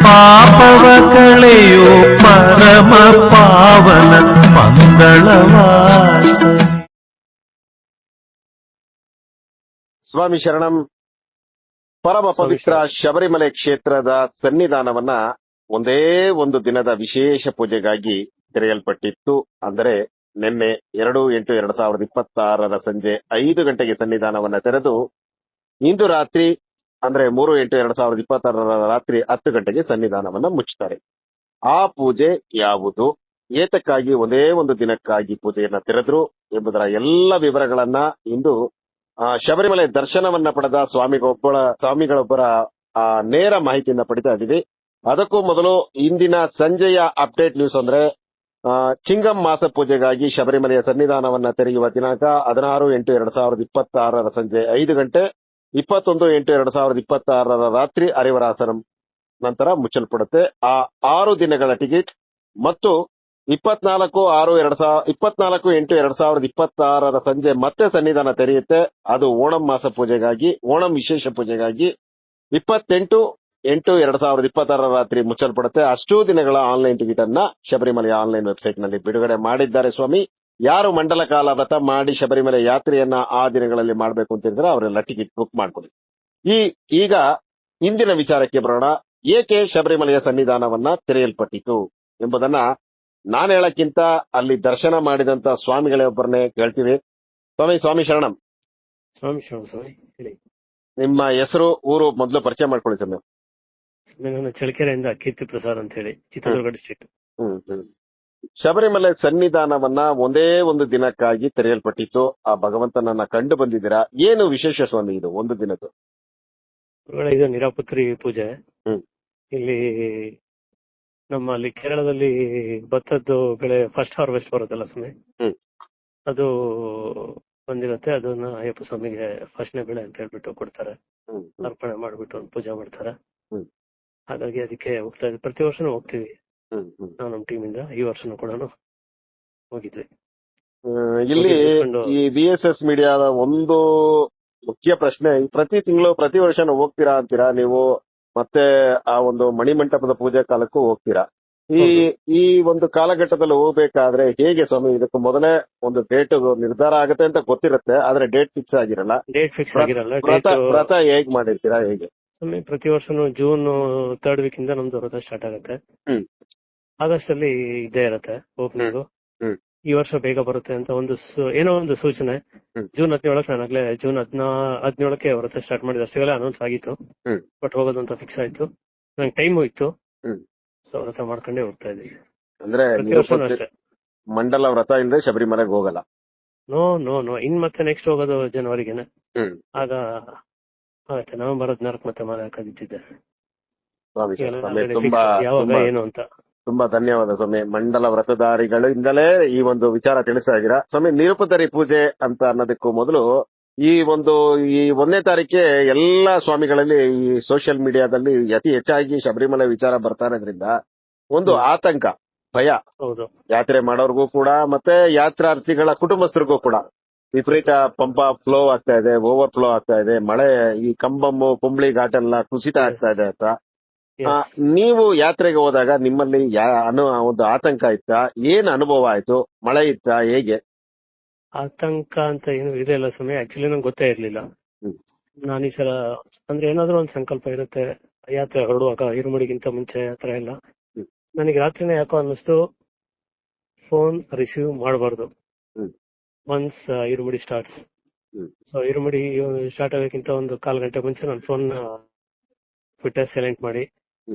ಪಾಪವ ಕಳೆಯೋ ಪರಮ ಪಾವನ ಮಂಗಳವಾಸ. ಸ್ವಾಮಿ ಶರಣಂ. ಪರಮ ಪವಿತ್ರ ಶಬರಿಮಲೆ ಕ್ಷೇತ್ರದ ಸನ್ನಿಧಾನವನ್ನ ಒಂದೇ ಒಂದು ದಿನದ ವಿಶೇಷ ಪೂಜೆಗಾಗಿ ತೆರೆಯಲ್ಪಟ್ಟಿತ್ತು. ಅಂದರೆ ನಿನ್ನೆ 2/8/2026 ಸಂಜೆ 5 ಗಂಟೆಗೆ ಸನ್ನಿಧಾನವನ್ನ ತೆರೆದು ಇಂದು ರಾತ್ರಿ ಅಂದ್ರೆ 3/8/2026 ರಾತ್ರಿ 10 ಗಂಟೆಗೆ ಸನ್ನಿಧಾನವನ್ನ ಮುಚ್ಚುತ್ತಾರೆ. ಆ ಪೂಜೆ ಯಾವುದು, ಏತಕ್ಕಾಗಿ ಒಂದೇ ಒಂದು ದಿನಕ್ಕಾಗಿ ಪೂಜೆಯನ್ನ ತೆರೆದ್ರು ಎಂಬುದರ ಎಲ್ಲ ವಿವರಗಳನ್ನ ಇಂದು ಶಬರಿಮಲೆ ದರ್ಶನವನ್ನ ಪಡೆದ ಸ್ವಾಮಿಗಳೊಬ್ಬರ ನೇರ ಮಾಹಿತಿಯನ್ನ ಪಡಿತಾ ಇದ್ದೀವಿ. ಅದಕ್ಕೂ ಮೊದಲು ಇಂದಿನ ಸಂಜೆಯ ಅಪ್ಡೇಟ್ ನ್ಯೂಸ್ ಅಂದ್ರೆ ಚಿಂಗಂ ಮಾಸ ಪೂಜೆಗಾಗಿ ಶಬರಿಮಲೆಯ ಸನ್ನಿಧಾನವನ್ನ ತೆರೆಯುವ ದಿನಾಂಕ 16/8/2026 ಸಂಜೆ 5 ಗಂಟೆ, 21/8/2026 ರಾತ್ರಿ ಹರಿವರಾಸನ ನಂತರ ಮುಚ್ಚಲ್ಪಡುತ್ತೆ. ಆ 6 ದಿನಗಳ ಟಿಕೆಟ್ ಮತ್ತು 24/8/2026 ಸಂಜೆ ಮತ್ತೆ ಸನ್ನಿಧಾನ ತೆರೆಯುತ್ತೆ. ಅದು ಓಣಂ ಮಾಸ ಪೂಜೆಗಾಗಿ, ಓಣಂ ವಿಶೇಷ ಪೂಜೆಗಾಗಿ 28/8/2026 ರಾತ್ರಿ ಮುಚ್ಚಲ್ಪಡುತ್ತೆ. ಅಷ್ಟೂ ದಿನಗಳ ಆನ್ಲೈನ್ ಟಿಕೆಟ್ ಅನ್ನ ಶಬರಿಮಲೆಯ ಆನ್ಲೈನ್ ವೆಬ್ಸೈಟ್ ನಲ್ಲಿ ಬಿಡುಗಡೆ ಮಾಡಿದ್ದಾರೆ. ಸ್ವಾಮಿ, ಯಾರು ಮಂಡಲ ಕಾಲ ವ್ರತ ಮಾಡಿ ಶಬರಿಮಲೆ ಯಾತ್ರೆಯನ್ನ ಆ ದಿನಗಳಲ್ಲಿ ಮಾಡಬೇಕು ಅಂತಿದ್ರೆ ಅವರೆಲ್ಲ ಟಿಕೆಟ್ ಬುಕ್ ಮಾಡ್ಕೊಳ್ಳಿ. ಈಗ ಇಂದಿನ ವಿಚಾರಕ್ಕೆ ಬರೋಣ. ಏಕೆ ಶಬರಿಮಲೆಯ ಸನ್ನಿಧಾನವನ್ನ ತೆರೆಯಲ್ಪಟ್ಟಿತು ಎಂಬುದನ್ನ ನಾನು ಹೇಳಕ್ಕಿಂತ ಅಲ್ಲಿ ದರ್ಶನ ಮಾಡಿದಂತ ಸ್ವಾಮಿಗಳೇ ಒಬ್ಬರನ್ನೇ ಕೇಳ್ತೀವಿ. ಸ್ವಾಮಿ ಶರಣಂ. ಸ್ವಾಮಿ ಸ್ವಾಮಿ ಹೇಳಿ. ನಿಮ್ಮ ಹೆಸರು, ಊರು ಮೊದಲು ಪರಿಚಯ ಮಾಡ್ಕೊಳ್ಳಿ ಸರ್. ನಾನು ಚಳ್ಳಕೆರೆಯಿಂದ ಕೀರ್ತಿ ಪ್ರಸಾದ್ ಅಂತ ಹೇಳಿ, ಚಿತ್ರದುರ್ಗ ಡಿಸ್ಟ್ರಿಕ್ಟ್. ಶಬರಿಮಲೆ ಸನ್ನಿಧಾನವನ್ನ ಒಂದೇ ಒಂದು ದಿನಕ್ಕಾಗಿ ತೆರೆಯಲ್ಪಟ್ಟಿತ್ತು. ಆ ಭಗವಂತನನ್ನ ಕಂಡು ಬಂದಿದ್ದೀರಾ. ಏನು ವಿಶೇಷ ಸ್ವಾಮಿ ಇದು ಒಂದು ದಿನದ್ದು? ಇದು ನಿರಾಪುತ್ರಿ ಪೂಜೆ. ಇಲ್ಲಿ ನಮ್ಮಲ್ಲಿ ಕೇರಳದಲ್ಲಿ ಭತ್ತದ್ದು ಬೆಳೆ ಫಸ್ಟ್ ಹಾರ್ವೆಸ್ಟ್ ಬರುತ್ತಲ್ಲ ಸ್ವಾಮಿ, ಅದು ಬಂದಿರತ್ತೆ. ಅದನ್ನ ಅಯ್ಯಪ್ಪ ಸ್ವಾಮಿಗೆ ಫಸ್ಟ್ನೇ ಬೆಳೆ ಅಂತ ಹೇಳ್ಬಿಟ್ಟು ಕೊಡ್ತಾರೆ, ಅರ್ಪಣೆ ಮಾಡ್ಬಿಟ್ಟು ಒಂದು ಪೂಜೆ ಮಾಡ್ತಾರೆ. ಹಾಗಾಗಿ ಅದಕ್ಕೆ ಹೋಗ್ತಾ ಇದ್ವಿ, ಪ್ರತಿ ವರ್ಷನೂ ಹೋಗ್ತೀವಿ ನಾವು ನಮ್ಮ ಟೀಮ್ ಇಂದ. ಈ ವರ್ಷನೂ ಕೂಡ ಹೋಗಿದ್ವಿ. ಇಲ್ಲಿ ಈ VSS ಮೀಡಿಯಾದ ಒಂದು ಮುಖ್ಯ ಪ್ರಶ್ನೆ, ಪ್ರತಿ ತಿಂಗಳು ಪ್ರತಿ ವರ್ಷನೂ ಹೋಗ್ತೀರಾ ಅಂತೀರಾ ನೀವು, ಮತ್ತೆ ಆ ಒಂದು ಮಣಿಮಂಟಪದ ಪೂಜೆ ಕಾಲಕ್ಕೂ ಹೋಗ್ತೀರಾ. ಈ ಒಂದು ಕಾಲಘಟ್ಟದಲ್ಲಿ ಹೋಗ್ಬೇಕಾದ್ರೆ ಹೇಗೆ ಸ್ವಾಮಿ? ಇದಕ್ಕೂ ಮೊದಲೇ ಒಂದು ಡೇಟ್ ನಿರ್ಧಾರ ಆಗುತ್ತೆ ಅಂತ ಗೊತ್ತಿರುತ್ತೆ, ಆದ್ರೆ ಡೇಟ್ ಫಿಕ್ಸ್ ಆಗಿರಲ್ಲ. ವ್ರತ ಹೇಗ್ ಮಾಡಿರ್ತೀರಾ, ಹೇಗೆ? ಪ್ರತಿ ವರ್ಷನೂ ಜೂನ್ 3rd ವೀಕ್ ಇಂದ ನಮ್ದು ವ್ರತ ಸ್ಟಾರ್ಟ್ ಆಗುತ್ತೆ. ಆಗಸ್ಟ್ ಅಲ್ಲಿ ಇದ್ದೇ ಇರತ್ತೆ ಓಪನಿಂಗ್. ಈ ವರ್ಷ ಬೇಗ ಬರುತ್ತೆ ಅಂತ ಏನೋ ಒಂದು ಸೂಚನೆ. ಜೂನ್ 17 ನಾನಾಗ್ಲೇ ಜೂನ್ 17ಕ್ಕೆ ವ್ರತ ಸ್ಟಾರ್ಟ್ ಮಾಡಿದ ಅಷ್ಟೇ ಅನೌನ್ಸ್ ಆಗಿತ್ತು. ಬಟ್ ಹೋಗೋದಂತ ಫಿಕ್ಸ್ ಆಯ್ತು. ನಂಗೆ ಟೈಮು ಇತ್ತು, ಸೊ ವ್ರತ ಮಾಡ್ಕೊಂಡೇ ಹೋಗ್ತಾ ಇದ್ದೀವಿ. ಅಂದ್ರೆ ಮಂಡಲ ವ್ರತ ಇಲ್ಲದೆ ಶಬರಿಮಲೆಗೆ ಹೋಗಲ್ಲ? ನೋ ನೋ ನೋ ಇನ್ ಮತ್ತೆ ನೆಕ್ಸ್ಟ್ ಹೋಗೋದು ಜನವರಿಗೆನೆ. ಆಗ ಆಗತ್ತೆ, ನವೆಂಬರ್ 14 ಮತ್ತೆ ಮಾಲೆ ಹಾಕೋದಿದ್ದೆ. ಯಾವಾಗ ಏನು ಅಂತ. ತುಂಬಾ ಧನ್ಯವಾದ ಸ್ವಾಮಿ. ಮಂಡಲ ವ್ರತಧಾರಿಗಳಿಂದಲೇ ಈ ಒಂದು ವಿಚಾರ ತಿಳಿಸ್ತಾ ಇದ್ದೀರಾ ಸ್ವಾಮಿ. ನಿರುಪದರಿ ಪೂಜೆ ಅಂತ ಅನ್ನೋದಕ್ಕೂ ಮೊದಲು ಈ 1ನೇ ತಾರೀಕೆ ಎಲ್ಲಾ ಸ್ವಾಮಿಗಳಲ್ಲಿ ಈ ಸೋಷಿಯಲ್ ಮೀಡಿಯಾದಲ್ಲಿ ಅತಿ ಹೆಚ್ಚಾಗಿ ಶಬರಿಮಲೆ ವಿಚಾರ ಬರ್ತಾ ಇರೋದ್ರಿಂದ ಒಂದು ಆತಂಕ, ಭಯ ಯಾತ್ರೆ ಮಾಡೋರ್ಗೂ ಕೂಡ ಮತ್ತೆ ಯಾತ್ರಾರ್ಥಿಗಳ ಕುಟುಂಬಸ್ಥರಿಗೂ ಕೂಡ. ವಿಪರೀತ ಪಂಪ ಫ್ಲೋ ಆಗ್ತಾ ಇದೆ, ಓವರ್ ಫ್ಲೋ ಆಗ್ತಾ ಇದೆ, ಮಳೆ ಈ ಕಂಬಮ್ಮು ಕುಂಬ್ಳಿ ಘಾಟ್ ಎಲ್ಲ ಕುಸಿತ ಆಗ್ತಾ ಇದೆ ಅಂತ. ನೀವು ಯಾತ್ರೆಗೆ ಹೋದಾಗ ನಿಮ್ಮಲ್ಲಿ ಒಂದು ಆತಂಕ ಇತ್ತಾ? ಏನ್ ಅನುಭವ ಆಯ್ತು? ಮಳೆ ಇತ್ತಾ? ಹೇಗೆ? ಆತಂಕ ಅಂತ ಏನು ಇರಲಿಲ್ಲ ಸ್ವಾಮಿ. ಆಕ್ಚುಲಿ ನಂಗೆ ಗೊತ್ತೇ ಇರ್ಲಿಲ್ಲ. ನಾನು ಈ ಸಲ ಅಂದ್ರೆ ಏನಾದ್ರೂ ಒಂದು ಸಂಕಲ್ಪ ಇರುತ್ತೆ ಯಾತ್ರೆ ಹೊರಡುವಾಗ, ಇರುಮುಡಿಗಿಂತ ಮುಂಚೆ ಯಾತ್ರೆ ಎಲ್ಲ. ನನಗೆ ರಾತ್ರಿನೇ ಯಾಕೋ ಅನ್ನಿಸ್ತು ಫೋನ್ ರಿಸೀವ್ ಮಾಡಬಾರ್ದು ಒನ್ಸ್ ಇರುಮುಡಿ ಸ್ಟಾರ್ಟ್ಸ್. ಸೊ ಇರುಮುಡಿ ಸ್ಟಾರ್ಟ್ ಆಗೋಕ್ಕಿಂತ ಒಂದು 1/4 ಗಂಟೆ ಮುಂಚೆ ನನ್ನ ಫೋನ್ ಬಿಟ್ಟೆ ಸೈಲೆಂಟ್ ಮಾಡಿ.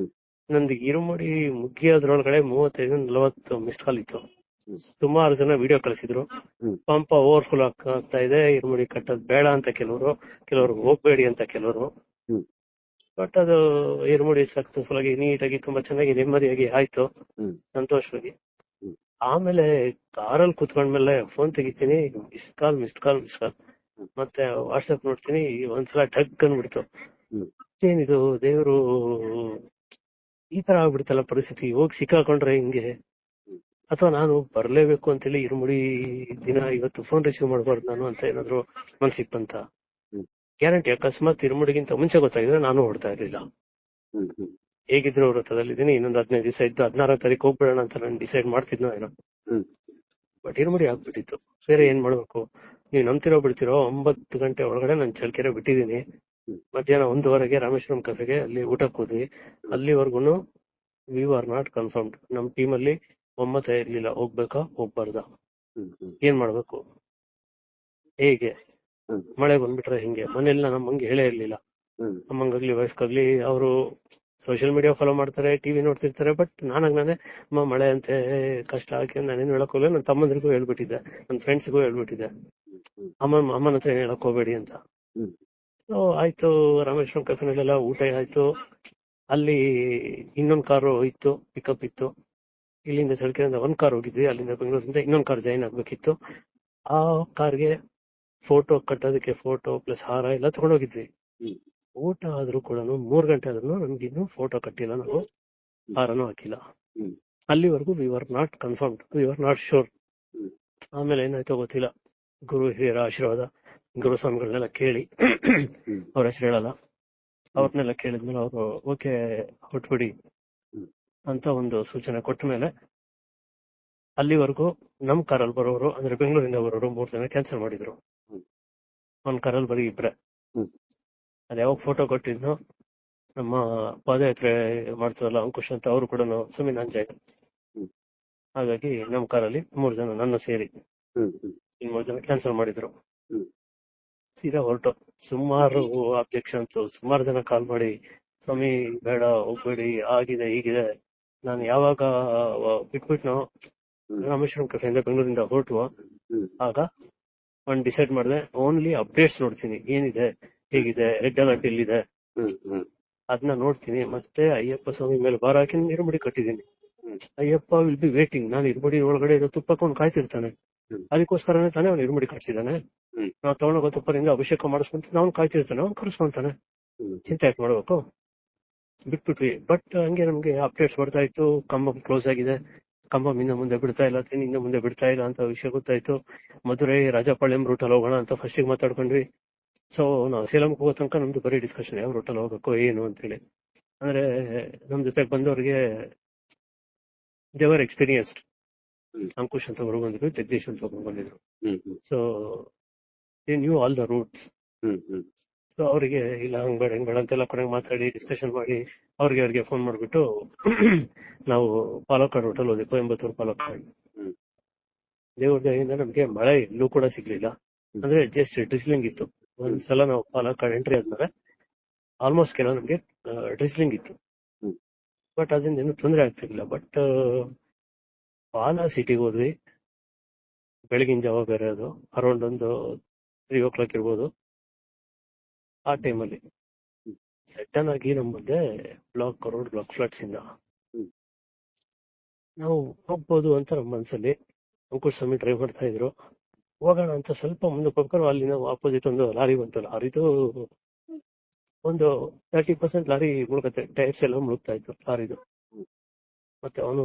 ನಂದು ಇರುಮುಡಿ ಮುಗಿಯೋದ್ರೊಳಗಡೆ 35-40 ಮಿಸ್ಡ್ ಕಾಲ್ ಇತ್ತು. ಸುಮಾರು ಜನ ವಿಡಿಯೋ ಕಳಿಸಿದ್ರು. ಪಂಪ ಓವರ್ಫುಲ್ ಆಗ್ತಾ ಇದೆ, ಇರುಮುಡಿ ಕಟ್ಟೋದು ಬೇಡ ಅಂತ ಕೆಲವರು ಹೋಗ್ಬೇಡಿ ಅಂತ ಕೆಲವರು. ಬಟ್ ಅದು ಇರುಮುಡಿ ಸಕ್ಸಸ್ಫುಲ್ ಆಗಿ ನೀಟಾಗಿ ತುಂಬಾ ಚೆನ್ನಾಗಿ ನೆಮ್ಮದಿಯಾಗಿ ಆಯ್ತು, ಸಂತೋಷವಾಗಿ. ಆಮೇಲೆ ಕಾರಲ್ಲಿ ಕುತ್ಕೊಂಡ್ಮೇಲೆ ಫೋನ್ ತೆಗಿತೀನಿ, ಮಿಸ್ ಕಾಲ್. ಮತ್ತೆ ವಾಟ್ಸ್ಆಪ್ ನೋಡ್ತೀನಿ, ಒಂದ್ಸಲ ಟಗ್ ಅಂದ್ಬಿಡ್ತು. ಏನಿದು ದೇವರು ಈ ತರ ಆಗ್ಬಿಡ್ತಲ್ಲ ಪರಿಸ್ಥಿತಿ, ಹೋಗಿ ಸಿಕ್ಕಾಕೊಂಡ್ರೆ ಹಿಂಗೆ, ಅಥವಾ ನಾನು ಬರ್ಲೇಬೇಕು ಅಂತೇಳಿ ಇರುಮುಡಿ ದಿನ ಇವತ್ತು ಫೋನ್ ರಿಸೀವ್ ಮಾಡಬಾರ್ದು ನಾನು ಅಂತ ಏನಾದ್ರು ಮನ್ಸಿಗೆ ಬಂತ? ಗ್ಯಾರಂಟಿ ಅಕಸ್ಮಾತ್ ಇರುಮುಡಿಗಿಂತ ಮುಂಚೆ ಗೊತ್ತಾಗಿದ್ರೆ ನಾನು ಹೊಡ್ತಾ ಇರ್ಲಿಲ್ಲ. ಹೇಗಿದ್ರು ವೃತ್ತದಲ್ಲಿದ್ದೀನಿ, ಇನ್ನೊಂದು 15 ದಿವಸ ಇದ್ದು 16ನೇ ತಾರೀಕು ಹೋಗ್ಬಿಡೋಣ ಅಂತ ನಾನು ಡಿಸೈಡ್ ಮಾಡ್ತಿದ್ನೋ ಏನೋ. ಹ್ಮ್ ಬಟ್ ಇರುಮುಡಿ ಆಗ್ಬಿಟ್ಟಿತ್ತು. ಬೇರೆ ಏನ್ ಮಾಡ್ಬೇಕು, ನೀವು ನಂಬ್ತಿರೋ ಬಿಡ್ತಿರೋ 9 ಗಂಟೆ ಒಳಗಡೆ ನಾನು ಚಳ್ಳಕೆರೆ ಬಿಟ್ಟಿದ್ದೀನಿ. ಮಧ್ಯಾಹ್ನ 1:15ಗೆ ರಾಮೇಶ್ವರಂ ಕೆಫೆಗೆ ಅಲ್ಲಿ ಊಟಕ್ಕೆ ಹೋದ್ವಿ. ಅಲ್ಲಿವರೆಗೂ ವಿ ಆರ್ ನಾಟ್ ಕನ್ಫರ್ಮ್ಡ್. ನಮ್ ಟೀಮ್ ಅಲ್ಲಿ ಒಮ್ಮತ ಇರ್ಲಿಲ್ಲ, ಹೋಗ್ಬೇಕಾ ಹೋಗ್ಬಾರ್ದಾ, ಹ್ಮ್ ಹ್ಮ್ ಏನ್ ಮಾಡ್ಬೇಕು, ಹೇಗೆ, ಹ್ಮ್ ಮಳೆ ಬಂದ್ಬಿಟ್ರೆ ಹಿಂಗೆ. ಮನೇಲಿ ನಮ್ಮ ಹಂಗೆ ಹೇಳೇ ಇರ್ಲಿಲ್ಲ. ಹ್ಮ್ ಅಮ್ಮಂಗಾಗ್ಲಿ ವೈಫ್ಗಾಗ್ಲಿ ಅವರು ಸೋಷಿಯಲ್ ಮೀಡಿಯಾ ಫಾಲೋ ಮಾಡ್ತಾರೆ, ಟಿವಿ ನೋಡ್ತಿರ್ತಾರೆ. ಬಟ್ ನಾನೇ ಅಮ್ಮ ಮಳೆ ಅಂತೆ ಕಷ್ಟ ಹಾಕಿ ನಾನೇನು ಹೇಳಕ್ ಹೋಗ್ಲಿಲ್ಲ. ನನ್ನ ತಮ್ಮಂದ್ರಿಗೂ ಹೇಳ್ಬಿಟ್ಟಿದ್ದೆ, ನನ್ನ ಫ್ರೆಂಡ್ಸ್ಗೂ ಹೇಳ್ಬಿಟ್ಟಿದ್ದೆ, ಅಮ್ಮನ ಹತ್ರ ಏನ್ ಹೇಳಕ್ ಹೋಗ್ಬೇಡಿ ಅಂತ. ಹ್ಮ್ ಸೊ ಆಯ್ತು, ರಾಮೇಶ್ವರಂ ಕೆಫೆನಲ್ಲೆಲ್ಲ ಊಟ ಆಯ್ತು. ಅಲ್ಲಿ ಇನ್ನೊಂದು ಕಾರು ಇತ್ತು, ಪಿಕಪ್ ಇತ್ತು. ಇಲ್ಲಿಂದ ಚಳ್ಳಕೆರೆಯಿಂದ ಒಂದ್ ಕಾರ್ ಹೋಗಿದ್ವಿ, ಅಲ್ಲಿಂದ ಬೆಂಗಳೂರಿಂದ ಇನ್ನೊಂದು ಕಾರ್ ಜಾಯಿನ್ ಆಗ್ಬೇಕಿತ್ತು. ಆ ಕಾರ್ಗೆ ಫೋಟೋ ಕಟ್ಟೋದಕ್ಕೆ ಫೋಟೋ ಪ್ಲಸ್ ಹಾರ ಎಲ್ಲ ತಗೊಂಡೋಗಿದ್ವಿ. ಹ್ಮ್ ಊಟ ಆದ್ರೂ ಕೂಡ 3 ಗಂಟೆ ಆದ್ರೂ ನಮ್ಗಿನ್ನು ಫೋಟೋ ಕಟ್ಟಿಲ್ಲ, ನಾವು ಹಾರನೂ ಹಾಕಿಲ್ಲ. ಹ್ಮ್ ಅಲ್ಲಿವರೆಗೂ we are not confirmed, we are not sure. Hmm ಆಮೇಲೆ ಏನಾಯ್ತೋ ಗೊತ್ತಿಲ್ಲ, ಗುರು ಹಿರಿಯರ ಆಶೀರ್ವಾದ, ಗುರುಸ್ವಾಮಿಗಳನ್ನೆಲ್ಲ ಕೇಳಿ, ಹ್ಮ್ ಅವ್ರ ಹೆಸರು ಹೇಳಲ್ಲ, ಅವ್ರನ್ನೆಲ್ಲ ಕೇಳಿದ್ಮೇಲೆ ಅವರು ಓಕೆ ಹೊಟ್ಬಿಡಿ ಹ್ಮ್ ಅಂತ ಒಂದು ಸೂಚನೆ ಕೊಟ್ಟ ಮೇಲೆ ಅಲ್ಲಿವರೆಗೂ ನಮ್ ಕಾರಲ್ಲಿ ಬರೋರು, ಅಂದ್ರೆ ಬೆಂಗಳೂರಿಂದ ಬರೋರು 3 ಜನ ಕ್ಯಾನ್ಸಲ್ ಮಾಡಿದ್ರು. ಹ್ಮ್ ಒಂದ್ ಕಾರಲ್ಲಿ ಬರೀ ಇಬ್ರೆ. ಹ್ಮ್ ಅದ್ ಯಾವಾಗ ಫೋಟೋ ಕೊಟ್ಟಿದ್ನೋ ನಮ್ಮ ಪಾದಯಾತ್ರೆ ಮಾಡ್ತೀವಲ್ಲ ಅಂಕುಶ್ ಅಂತ, ಅವರು ಕೂಡ ಸುಮ್ಮನೆ ಅಂಜಾಯ್. ಹ್ಮ್ ಹಾಗಾಗಿ ನಮ್ ಕಾರಲ್ಲಿ 3 ಜನ ನನ್ನ ಸೇರಿ ಹ್ಮ್ ಹ್ಮ್ ಇನ್ 3 ಜನ ಕ್ಯಾನ್ಸಲ್ ಮಾಡಿದ್ರು. ಹ್ಮ್ ಸೀದಾ ಹೊರಟು. ಸುಮಾರು ಅಬ್ಜೆಕ್ಷನ್ಸ್, ಸುಮಾರು ಜನ ಕಾಲ್ ಮಾಡಿ ಸ್ವಾಮಿ ಬೇಡ ಹೋಗ್ಬೇಡಿ, ಆಗಿದೆ ಹೀಗಿದೆ. ನಾನು ಯಾವಾಗ ಬಿಟ್ಬಿಟ್ನೋ ರಾಮೇಶ್ವರಂ ಕೆಫೆಯಿಂದ ಬೆಂಗಳೂರಿಂದ ಹೊರಟುವ, ಹ್ಮ್ ಆಗ ಒಂದ್ ಡಿಸೈಡ್ ಮಾಡಿದೆ, ಓನ್ಲಿ ಅಪ್ಡೇಟ್ಸ್ ನೋಡ್ತೀನಿ, ಏನಿದೆ ಹೇಗಿದೆ, ರೆಡ್ ಅಲರ್ಟ್ ಎಲ್ಲಿದೆ ಹ್ಮ್ ಹ್ಮ್ ಅದನ್ನ ನೋಡ್ತೀನಿ. ಮತ್ತೆ ಅಯ್ಯಪ್ಪ ಸ್ವಾಮಿ ಮೇಲೆ ಭಾರ ಹಾಕಿ ಇರುಮುಡಿ ಕಟ್ಟಿದ್ದೀನಿ. ಹ್ಮ್ ಅಯ್ಯಪ್ಪ ವಿಲ್ ಬಿ ವೇಟಿಂಗ್. ನಾನು ಇರುಮುಡಿ ಒಳಗಡೆ ಇರೋ ತುಪ್ಪಕೊಂಡು ಕಾಯ್ತಿರ್ತಾನೆ, ಹ್ಮ್ ಅದಕ್ಕೋಸ್ಕರನೇ ತಾನೇ ಅವ್ನು ಇರುಮುಡಿ ಕಟ್ಸಿದಾನೆ. ಹ್ಮ್ ನಾವು ತಗೊಂಡೋಗೋ ತುಪ್ಪದಿಂದ ಅಭಿಷೇಕ ಮಾಡಿಸ್ಕೊಂತ ಅವ್ನು ಕಾಯ್ತಿರ್ತಾನೆ, ಅವ್ನು ಕರ್ಸ್ಕೊಂತಾನೆ. ಹ್ಮ್ ಚಿಂತೆ ಯಾಕೆ ಮಾಡ್ಬೇಕು, ಬಿಟ್ಬಿಟ್ವಿ. ಬಟ್ ಹಂಗೆ ನಮ್ಗೆ ಅಪ್ಡೇಟ್ಸ್ ಬರ್ತಾ ಇತ್ತು, ಕಂಬ ಕ್ಲೋಸ್ ಆಗಿದೆ, ಕಂಬ ಇನ್ನ ಮುಂದೆ ಬಿಡ್ತಾ ಇಲ್ಲ, ಇನ್ನ ಮುಂದೆ ಬಿಡ್ತಾ ಇಲ್ಲ ಅಂತ ವಿಷಯ ಗೊತ್ತಾಯ್ತು. ಮಧುರೈ ರಾಜಪಾಳ್ಯಂ ರೂಟಲ್ಲಿ ಹೋಗೋಣ ಅಂತ ಫಸ್ಟಿಗೆ ಮಾತಾಡ್ಕೊಂಡ್ವಿ. ಸೊ ನಾವು ಸೇಲಂಗೆ ಹೋಗೋ ತನಕ ನಮ್ದು ಬರೀ ಡಿಸ್ಕಷನ್, ಯಾವ ರೂಟಲ್ಲಿ ಹೋಗ್ಬೇಕು ಏನು ಅಂತೇಳಿ. ಅಂದ್ರೆ ನಮ್ ಜೊತೆಗೆ ಬಂದವ್ರಿಗೆ ದೇವರ್ ಎಕ್ಸ್ಪೀರಿಯನ್ಸ್ಡ್. ಹ್ಮ್ ಅಂಕುಶ್ ಅಂತ ಒಬ್ರು ಬಂದಿದ್ರು, ಜಗದೀಶ್ ಅಂತ ಒಬ್ರು ಬಂದಿದ್ರು. Hmm hmm so they knew all the routes. Hmm hmm so ಅವರಿಗೆ ಇಲ್ಲ ಹಂಗ್ ಬೇಡ ಹಿಂಗ್ ಬೇಡ ಅಂತೆಲ್ಲ ಕೊನೆಗೆ ಮಾತಾಡಿ ಡಿಸ್ಕಷನ್ ಮಾಡಿ ಅವ್ರಿಗೆ ಫೋನ್ ಮಾಡ್ಬಿಟ್ಟು ನಾವು ಪಾಲಕ್ಕಾಡ್ ಹೋಟೆಲ್ ಹೋದ್ವಿ, ಕೊಯಂಬತ್ತೂರು ಪಾಲಕ್ಕಾಡ್. ಹ್ಮ್ ದೇವ್ರ ದಯೆಯಿಂದ ನಮ್ಗೆ ಮಳೆ ಎಲ್ಲೂ ಕೂಡ ಸಿಗ್ಲಿಲ್ಲ. ಅಂದ್ರೆ ಜಸ್ಟ್ ಡ್ರಿಸ್ಲಿಂಗ್ ಇತ್ತು. ಒಂದ್ಸಲ ನಾವು ಪಾಲಕ್ಕಾಡ್ ಎಂಟ್ರಿ ಆದ್ಮೇಲೆ ಆಲ್ಮೋಸ್ಟ್ ಕೆಲ ನಮ್ಗೆ ಡ್ರಿಸ್ಲಿಂಗ್ ಇತ್ತು, ಹ್ಮ್ ಬಟ್ ಅದರಿಂದ ಏನು ತೊಂದರೆ ಆಗ್ತಿರ್ಲಿಲ್ಲ. ಬಟ್ ಪಾಲ ಸಿಟಿಗೆ ಹೋದ್ವಿ, ಬೆಳಗಿನ ಜಾವ ಬೇರೆ, ಅದು ಅರೌಂಡ್ ಒಂದು 3 o'clock ಇರ್ಬೋದು. ಆ ಟೈಮಲ್ಲಿ ಹ್ಮ್ ಸಡನ್ ಆಗಿ ನಮ್ಮ ಮುಂದೆ ರೋಡ್ ಬ್ಲಾಕ್ ಫ್ಲಡ್ಸ್ ಇಂದ. ಹ್ಮ್ ನಾವು ಹೋಗ್ಬೋದು ಅಂತ ನಮ್ಮ ಮನಸ್ಸಲ್ಲಿ, ಅಂಕುಶ್ ಸ್ವಾಮಿ ಡ್ರೈವ್ ಮಾಡ್ತಾ ಇದ್ರು. ಹೋಗೋಣ ಅಂತ ಸ್ವಲ್ಪ ಮುಂದಕ್ಕೆ ಹೋಗ್ಕೊಂಡು ಅಲ್ಲಿ ನಾವು ಆಪೋಸಿಟ್ ಒಂದು ಲಾರಿ ಬಂತು. ಲಾರಿದು ಒಂದು 30% ಲಾರಿ ಮುಳುಗತ್ತೆ, ಟೈರ್ಸ್ ಎಲ್ಲ ಮುಳುಗ್ತಾ ಇತ್ತು ಲಾರಿದು. ಹ್ಮ್ ಮತ್ತೆ ಅವನು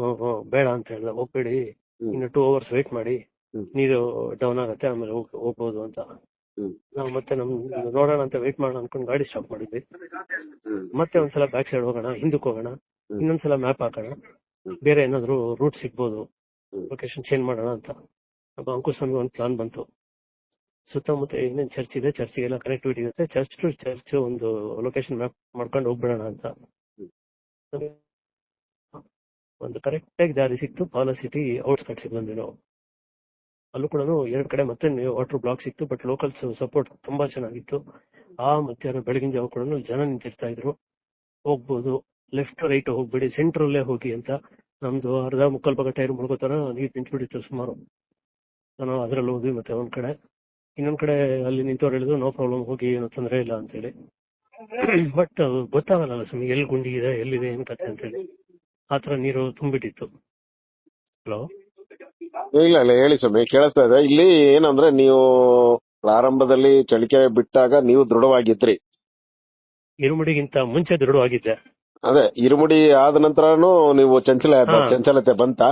ಬೇಡ ಅಂತ ಹೇಳ್ದ, ಹೋಗ್ಬೇಡಿ, ಹ್ಮ್ ಇನ್ನು 2 hours ವೇಟ್ ಮಾಡಿ, ಹ್ಮ್ ನೀರು ಡೌನ್ ಆಗತ್ತೆ, ಆಮೇಲೆ ಹೋಗ್ಬೋದು ಅಂತ. ಹ್ಮ್ ನಾವು ಮತ್ತೆ ನೋಡೋಣ ಅಂತ ವೇಟ್ ಮಾಡೋಣ ಅನ್ಕೊಂಡು ಗಾಡಿ ಸ್ಟಾಪ್ ಮಾಡಿದ್ವಿ. ಹ್ಮ್ ಮತ್ತೆ ಒಂದ್ಸಲ ಬ್ಯಾಕ್ ಸೈಡ್ ಹೋಗೋಣ, ಹಿಂದಕ್ಕೆ ಹೋಗೋಣ, ಇನ್ನೊಂದ್ಸಲ ಮ್ಯಾಪ್ ಹಾಕೋಣ, ಬೇರೆ ಏನಾದ್ರು ರೂಟ್ ಸಿಗ್ಬೋದು, ಲೊಕೇಶನ್ ಚೇಂಜ್ ಮಾಡೋಣ ಅಂತ. ಅಂಕುಶ್ ಸ್ವಾಮಿ ಒಂದು ಪ್ಲಾನ್ ಬಂತು. ಸುತ್ತಮುತ್ತ ಏನೇನ್ ಚರ್ಚ್ ಇದೆ, ಚರ್ಚ್ಗೆಲ್ಲ ಕನೆಕ್ಟಿವಿಟಿ ಇರುತ್ತೆ, ಚರ್ಚ್ ಟು ಚರ್ಚ್ ಒಂದು ಲೊಕೇಶನ್ ಮ್ಯಾಪ್ ಮಾಡ್ಕೊಂಡು ಹೋಗ್ಬಿಡೋಣ ಅಂತ. ಒಂದು ಕರೆಕ್ಟ್ ಆಗಿ ದಾರಿ ಸಿಕ್ತು. ಪಾಲ ಸಿಟಿ ಔಟ್ಸ್ಕಟ್ಸ್ ಬಂದ್ವಿ ನಾವು. ಅಲ್ಲೂ ಕೂಡ 2 ಕಡೆ ಮತ್ತೆ ವಾಟರ್ ಬ್ಲಾಕ್ ಸಿಕ್ತು, ಬಟ್ ಲೋಕಲ್ಸ್ ಸಪೋರ್ಟ್ ತುಂಬಾ ಚೆನ್ನಾಗಿತ್ತು. ಆ ಮಧ್ಯಾಹ್ನ ಬೆಳಗಿನ ಜಾವ ಕೂಡ ಜನ ನಿಂತಿರ್ತಾ ಇದ್ರು. ಹೋಗ್ಬೋದು, ಲೆಫ್ಟ್ ರೈಟ್ ಹೋಗ್ಬೇಡಿ, ಸೆಂಟ್ರಲ್ಲೇ ಹೋಗಿ ಅಂತ. ನಮ್ದು ಅರ್ಧ ಮುಕ್ಕಾಲ್ ಭಾಗ ಟೈರ್ ಮುಳುಗೋತರ ನೀರು ನಿಂತ್ಬಿಟ್ಟಿತ್ತು ಸುಮಾರು. ನಾವು ಅದ್ರಲ್ಲಿ ಹೋದ್ವಿ. ಮತ್ತೆ ಒಂದ್ ಕಡೆ ಇನ್ನೊಂದ್ ಕಡೆ ಅಲ್ಲಿ ನಿಂತವ್ರು ಹೇಳಿದ್ರು ನೋ ಪ್ರಾಬ್ಲಮ್, ಹೋಗಿ ಏನು ತೊಂದರೆ ಇಲ್ಲ ಅಂತೇಳಿ. ಬಟ್ ಗೊತ್ತಾಗಲ್ಲ ಸ್ವಾಮಿ, ಎಲ್ಲಿ ಗುಂಡಿ ಇದೆ, ಎಲ್ಲಿದೆ, ಏನ್ ಕತೆ ಅಂತೇಳಿ. ಆತರ ನೀರು ತುಂಬಿಟ್ಟಿತ್ತು. ಹಲೋ, ಇಲ್ಲ ಇಲ್ಲ ಹೇಳಿ ಸ್ವಾಮಿ, ಕೇಳಿಸ್ತಾ ಇದೆ. ಇಲ್ಲಿ ಏನಂದ್ರೆ ನೀವು ಪ್ರಾರಂಭದಲ್ಲಿ ಚಳ್ಳಕೆರೆ ಬಿಟ್ಟಾಗ ನೀವು ದೃಢವಾಗಿದ್ರಿ. ಇರುಮುಡಿಗಿಂತ ಮುಂಚೆ ದೃಢವಾಗಿದ್ದೆ. ಅದೇ ಇರುಮುಡಿ ಆದ ನಂತರನು ನೀವು ಚಂಚಲತೆ ಬಂತಾ?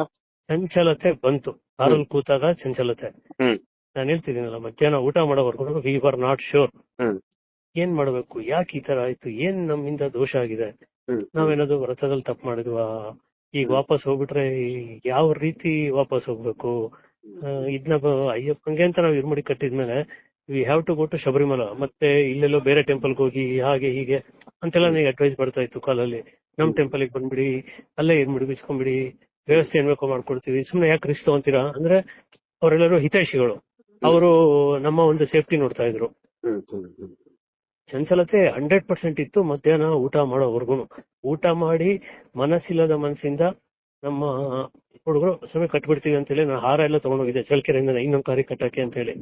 ಚಂಚಲತೆ ಬಂತು, ಕಾರಲ್ಲಿ ಕೂತಾಗ ಚಂಚಲತೆ. ಹ್ಮ್ ನಾನು ಹೇಳ್ತಿದ್ದೀನಲ್ಲ, ಮಧ್ಯಾಹ್ನ ಊಟ ಮಾಡೋವರೆಗೂ ವಿ ಆರ್ ನಾಟ್ ಶೋರ್. ಹ್ಮ್ ಏನ್ ಮಾಡ್ಬೇಕು, ಯಾಕೆ ಈ ತರ ಆಯ್ತು, ಏನ್ ನಮ್ಮಿಂದ ದೋಷ ಆಗಿದೆ, ನಾವೇನಾದ್ರು ವ್ರತದಲ್ಲಿ ತಪ್ಪು ಮಾಡಿದ್ವಾ, ಈಗ ವಾಪಸ್ ಹೋಗ್ಬಿಟ್ರೆ ಯಾವ ರೀತಿ ವಾಪಸ್ ಹೋಗ್ಬೇಕು, ಇದನ್ನ ಅಯ್ಯಪ್ಪಂಗೆ ಅಂತ ನಾವು ಇರ್ಮಡಿ ಕಟ್ಟಿದ್ಮೇಲೆ we have to go to Sabarimala, ಮತ್ತೆ ಇಲ್ಲೆಲ್ಲೋ ಬೇರೆ ಟೆಂಪಲ್ಗೆ ಹೋಗಿ ಹಾಗೆ ಹೀಗೆ ಅಂತೆಲ್ಲ ನನಗೆ ಅಡ್ವೈಸ್ ಬರ್ತಾ ಇತ್ತು ಕಾಲಲ್ಲಿ. ನಮ್ ಟೆಂಪಲ್ಗೆ ಬಂದ್ಬಿಡಿ, ಅಲ್ಲೇ ಇರ್ಮಡಿ ಬಿಚ್ಕೊಂಡ್ಬಿಡಿ, ವ್ಯವಸ್ಥೆ ಏನ್ ಬೇಕೋ ಮಾಡ್ಕೊಡ್ತೀವಿ, ಸುಮ್ನೆ ಯಾಕೆ ರಿಸ್ಕ್ ತಗೊಂತೀರಾ ಅಂದ್ರೆ ಅವರೆಲ್ಲರೂ ಹಿತೈಷಿಗಳು, ಅವರು ನಮ್ಮ ಒಂದು ಸೇಫ್ಟಿ ನೋಡ್ತಾ ಇದ್ರು. ಚಂಚಲತೆ 100% ಇತ್ತು. ಮಧ್ಯಾಹ್ನ ಊಟ ಮಾಡೋವರೆಗೂ, ಊಟ ಮಾಡಿ ಮನಸ್ಸಿಲ್ಲದ ಮನಸ್ಸಿಂದ ನಮ್ಮ ಹುಡುಗರು ಸಮಯ ಕಟ್ಬಿಡ್ತೀವಿ ಅಂತ ಹೇಳಿ ನಾನು ಹಾರ ಎಲ್ಲ ತಗೊಂಡೋಗಿದ್ದೆ ಚಳ್ಕೆರೆಯಿಂದ ಇನ್ನೊಂದು ಕಾರಿಗೆ ಕಟ್ಟಕ್ಕೆ ಅಂತ ಹೇಳಿ.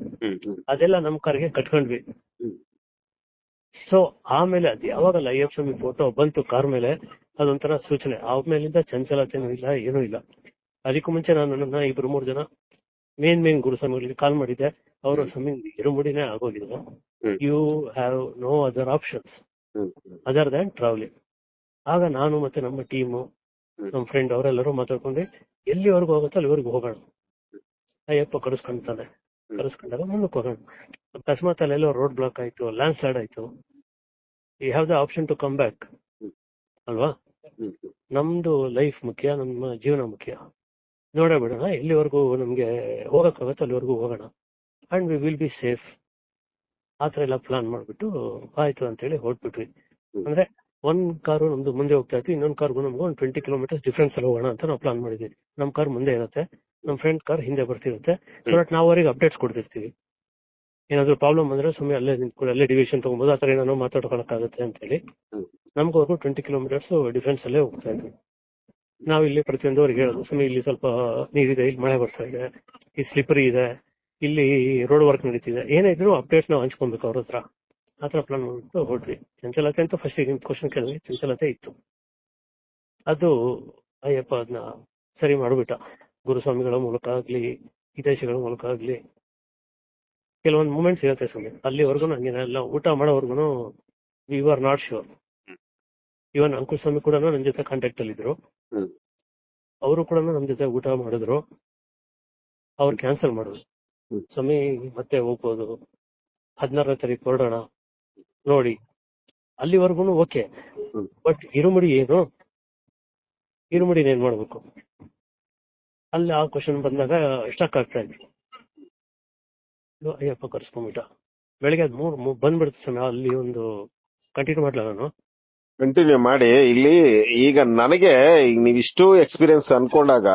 ಅದೆಲ್ಲ ನಮ್ ಕಾರಿಗೆ ಕಟ್ಕೊಂಡ್ವಿ. ಸೊ ಆಮೇಲೆ ಅದು ಯಾವಾಗಲ್ಲ ಅಯ್ಯಪ್ಪ ಸ್ವಾಮಿ ಫೋಟೋ ಬಂತು ಕಾರ್ ಮೇಲೆ, ಅದೊಂಥರ ಸೂಚನೆ. ಆಮೇಲಿಂದ ಚಂಚಲತೆನೂ ಇಲ್ಲ, ಏನೂ ಇಲ್ಲ. ಅದಕ್ಕೂ ಮುಂಚೆ ನಾನು ನನ್ನ 2-3 ಜನ ಮೇನ್ ಗುರುಸ್ವಾಮಿಗಳಿಗೆ ಕಾಲ್ ಮಾಡಿದ್ದೆ. ಅವರು ಸ್ವಾಮಿ ಇರುಮುಡಿನೇ ಆಗೋಗಿದೆ, you have no other options other than travelling. ಆಗ ನಾನು ಮತ್ತೆ ನಮ್ಮ ಟೀಮು, ನಮ್ಮ ಫ್ರೆಂಡ್ ಅವರೆಲ್ಲರೂ ಮಾತಾಡ್ಕೊಂಡ್ರೆ ಎಲ್ಲಿವರೆಗೂ ಹೋಗುತ್ತೋ ಅಲ್ಲಿವರೆಗೂ ಹೋಗೋಣ, ಅಯ್ಯಪ್ಪ ಕರೆಸ್ಕೊಂಡಾಗ ಮುಂದಕ್ಕೆ ಹೋಗೋಣ. ಅಕಸ್ಮಾತ್ ಅಲ್ಲೆಲ್ಲೋ ರೋಡ್ ಬ್ಲಾಕ್ ಆಯ್ತು, ಲ್ಯಾಂಡ್ ಸ್ಲೈಡ್ ಆಯ್ತು, you have the option to come back ಅಲ್ವಾ. ನಮ್ದು ಲೈಫ್ ಮುಖ್ಯ, ನಮ್ಮ ಜೀವನ ಮುಖ್ಯ. ನೋಡೇ ಬಿಡೋಣ, ಎಲ್ಲಿವರೆಗೂ ನಮ್ಗೆ ಹೋಗಕ್ಕಾಗತ್ತೋ ಅಲ್ಲಿವರೆಗೂ ಹೋಗೋಣ, and we will be safe. ಆತರ ಎಲ್ಲ ಪ್ಲಾನ್ ಮಾಡ್ಬಿಟ್ಟು ಆಯ್ತು ಅಂತೇಳಿ ಹೊರಟ್ಬಿಟ್ವಿ. ಅಂದ್ರೆ ಒಂದ್ ಕಾರು ನಮ್ದು ಮುಂದೆ ಹೋಗ್ತಾ ಇತ್ತು, ಇನ್ನೊಂದ್ ಕಾರ್ಗೂ ನಮ್ಗೆ ಒಂದು 20 ಕಿಲೋಮೀಟರ್ಸ್ ಡಿಫ್ರೆನ್ಸ್ ಅಲ್ಲಿ ಹೋಗೋಣ ಅಂತ ನಾವು ಪ್ಲಾನ್ ಮಾಡಿದ್ವಿ. ನಮ್ ಕಾರ್ ಮುಂದೆ ಇರುತ್ತೆ, ನಮ್ ಫ್ರೆಂಡ್ ಕಾರ್ ಹಿಂದೆ ಬರ್ತಿರುತ್ತೆ. ಸೊ ದಟ್ ನಾವು ಅವರಿಗೆ ಅಪ್ಡೇಟ್ಸ್ ಕೊಡ್ತಿರ್ತೀವಿ. ಏನಾದ್ರು ಪ್ರಾಬ್ಲಮ್ ಬಂದ್ರೆ ಸುಮ್ಮನೆ ಅಲ್ಲೇ ನಿಂತ್ಕೊಂಡು ಅಲ್ಲೇ ಡಿವಿಷನ್ ತಗೊಬೋದು, ಆತರ ಏನಾದ್ರು ಮಾತಾಡ್ಕೊಳಕ್ಕಾಗತ್ತೆ ಅಂತ ಹೇಳಿ ನಮ್ಗವ್ರಿಗೂ 20 ಕಿಲೋಮೀಟರ್ಸ್ ಡಿಫ್ರೆನ್ಸ್ ಅಲ್ಲೇ ಹೋಗ್ತಾ ಇದ್ವಿ. ನಾವ್ ಇಲ್ಲಿ ಪ್ರತಿಯೊಂದು ಅವ್ರಿಗೆ ಹೇಳೋದು, ಸುಮ್ಮನೆ ಇಲ್ಲಿ ಸ್ವಲ್ಪ ನೀರಿದೆ, ಇಲ್ಲಿ ಮಳೆ ಬರ್ತಾ ಇದೆ, ಇಲ್ಲಿ ಸ್ಲಿಪರಿ ಇದೆ, ಇಲ್ಲಿ ರೋಡ್ ವರ್ಕ್ ನಡೀತಿದೆ, ಏನೇ ಇದ್ರು ಅಪ್ಡೇಟ್ಸ್ ನಾವು ಹಂಚ್ಕೊಬೇಕು ಅವ್ರ ಹತ್ರ. ಆತರ ಪ್ಲಾನ್ ಮಾಡ್ಬಿಟ್ಟು ಹೊರಟ್ವಿ. ಚಂಚಲತೆ ಅಂತೂ ಫಸ್ಟ್ ಈಗ ಕ್ವಶನ್ ಕೇಳಿದ್ವಿ, ಚಂಚಲತೆ ಇತ್ತು. ಅದು ಅಯ್ಯಪ್ಪ ಅದನ್ನ ಸರಿ ಮಾಡ್ಬಿಟ್ಟ. ಗುರುಸ್ವಾಮಿಗಳ ಮೂಲಕ ಆಗ್ಲಿ, ಹಿತೈಷಿಗಳ ಮೂಲಕ ಆಗ್ಲಿ, ಕೆಲವೊಂದು ಮೂಮೆಂಟ್ಸ್ ಇರುತ್ತೆ ಸ್ವಾಮಿ. ಅಲ್ಲಿವರೆಗೂ ಹಂಗೇನೆಲ್ಲ ಊಟ ಮಾಡೋವರೆಗೂ ವಿ ಆರ್ ನಾಟ್ ಶೋರ್. ಇವನ್ ಅಂಕುಲ್ ಸ್ವಾಮಿ ಕೂಡ ನಮ್ ಜೊತೆ ಕಾಂಟ್ಯಾಕ್ಟ್ ಅಲ್ಲಿ ಇದ್ರು. ಅವರು ಕೂಡ ನಮ್ ಜೊತೆ ಊಟ ಮಾಡಿದ್ರು. ಅವ್ರು ಕ್ಯಾನ್ಸಲ್ ಮಾಡಿದ್ರು, ಸ್ವಾಮಿ ಮತ್ತೆ ಹೋಗ್ಬೋದು, 16ನೇ ತಾರೀಕು ಹೊರಡೋಣ ನೋಡಿ. ಅಲ್ಲಿವರೆಗೂ ಓಕೆ, ಬಟ್ ಇರುಮುಡಿ ಏನು, ಇರುಮುಡಿನ ಏನ್ ಮಾಡ್ಬೇಕು, ಅಲ್ಲಿ ಆ ಕ್ವಶನ್ ಬಂದಾಗ ಸ್ಟಕ್ ಆಗ್ತಾ ಇದ್ವಿ. ಅಯ್ಯಪ್ಪ ಕರ್ಸ್ಕೊಂಡ್ಬಿಟ್ಟ. ಬೆಳಗ್ಗೆ ಅದ್ 3 ಬಂದ್ಬಿಡ್ತು ಸ್ವಾಮಿ. ಅಲ್ಲಿ ಒಂದು ಕಂಟಿನ್ಯೂ ಮಾಡ್ಲಾ ನಾನು? ಕಂಟಿನ್ಯೂ ಮಾಡಿ. ಇಲ್ಲಿ ಈಗ ನನಗೆ ಈಗ ನೀವಿಷ್ಟು ಎಕ್ಸ್ಪೀರಿಯನ್ಸ್ ಅನ್ಕೊಂಡಾಗ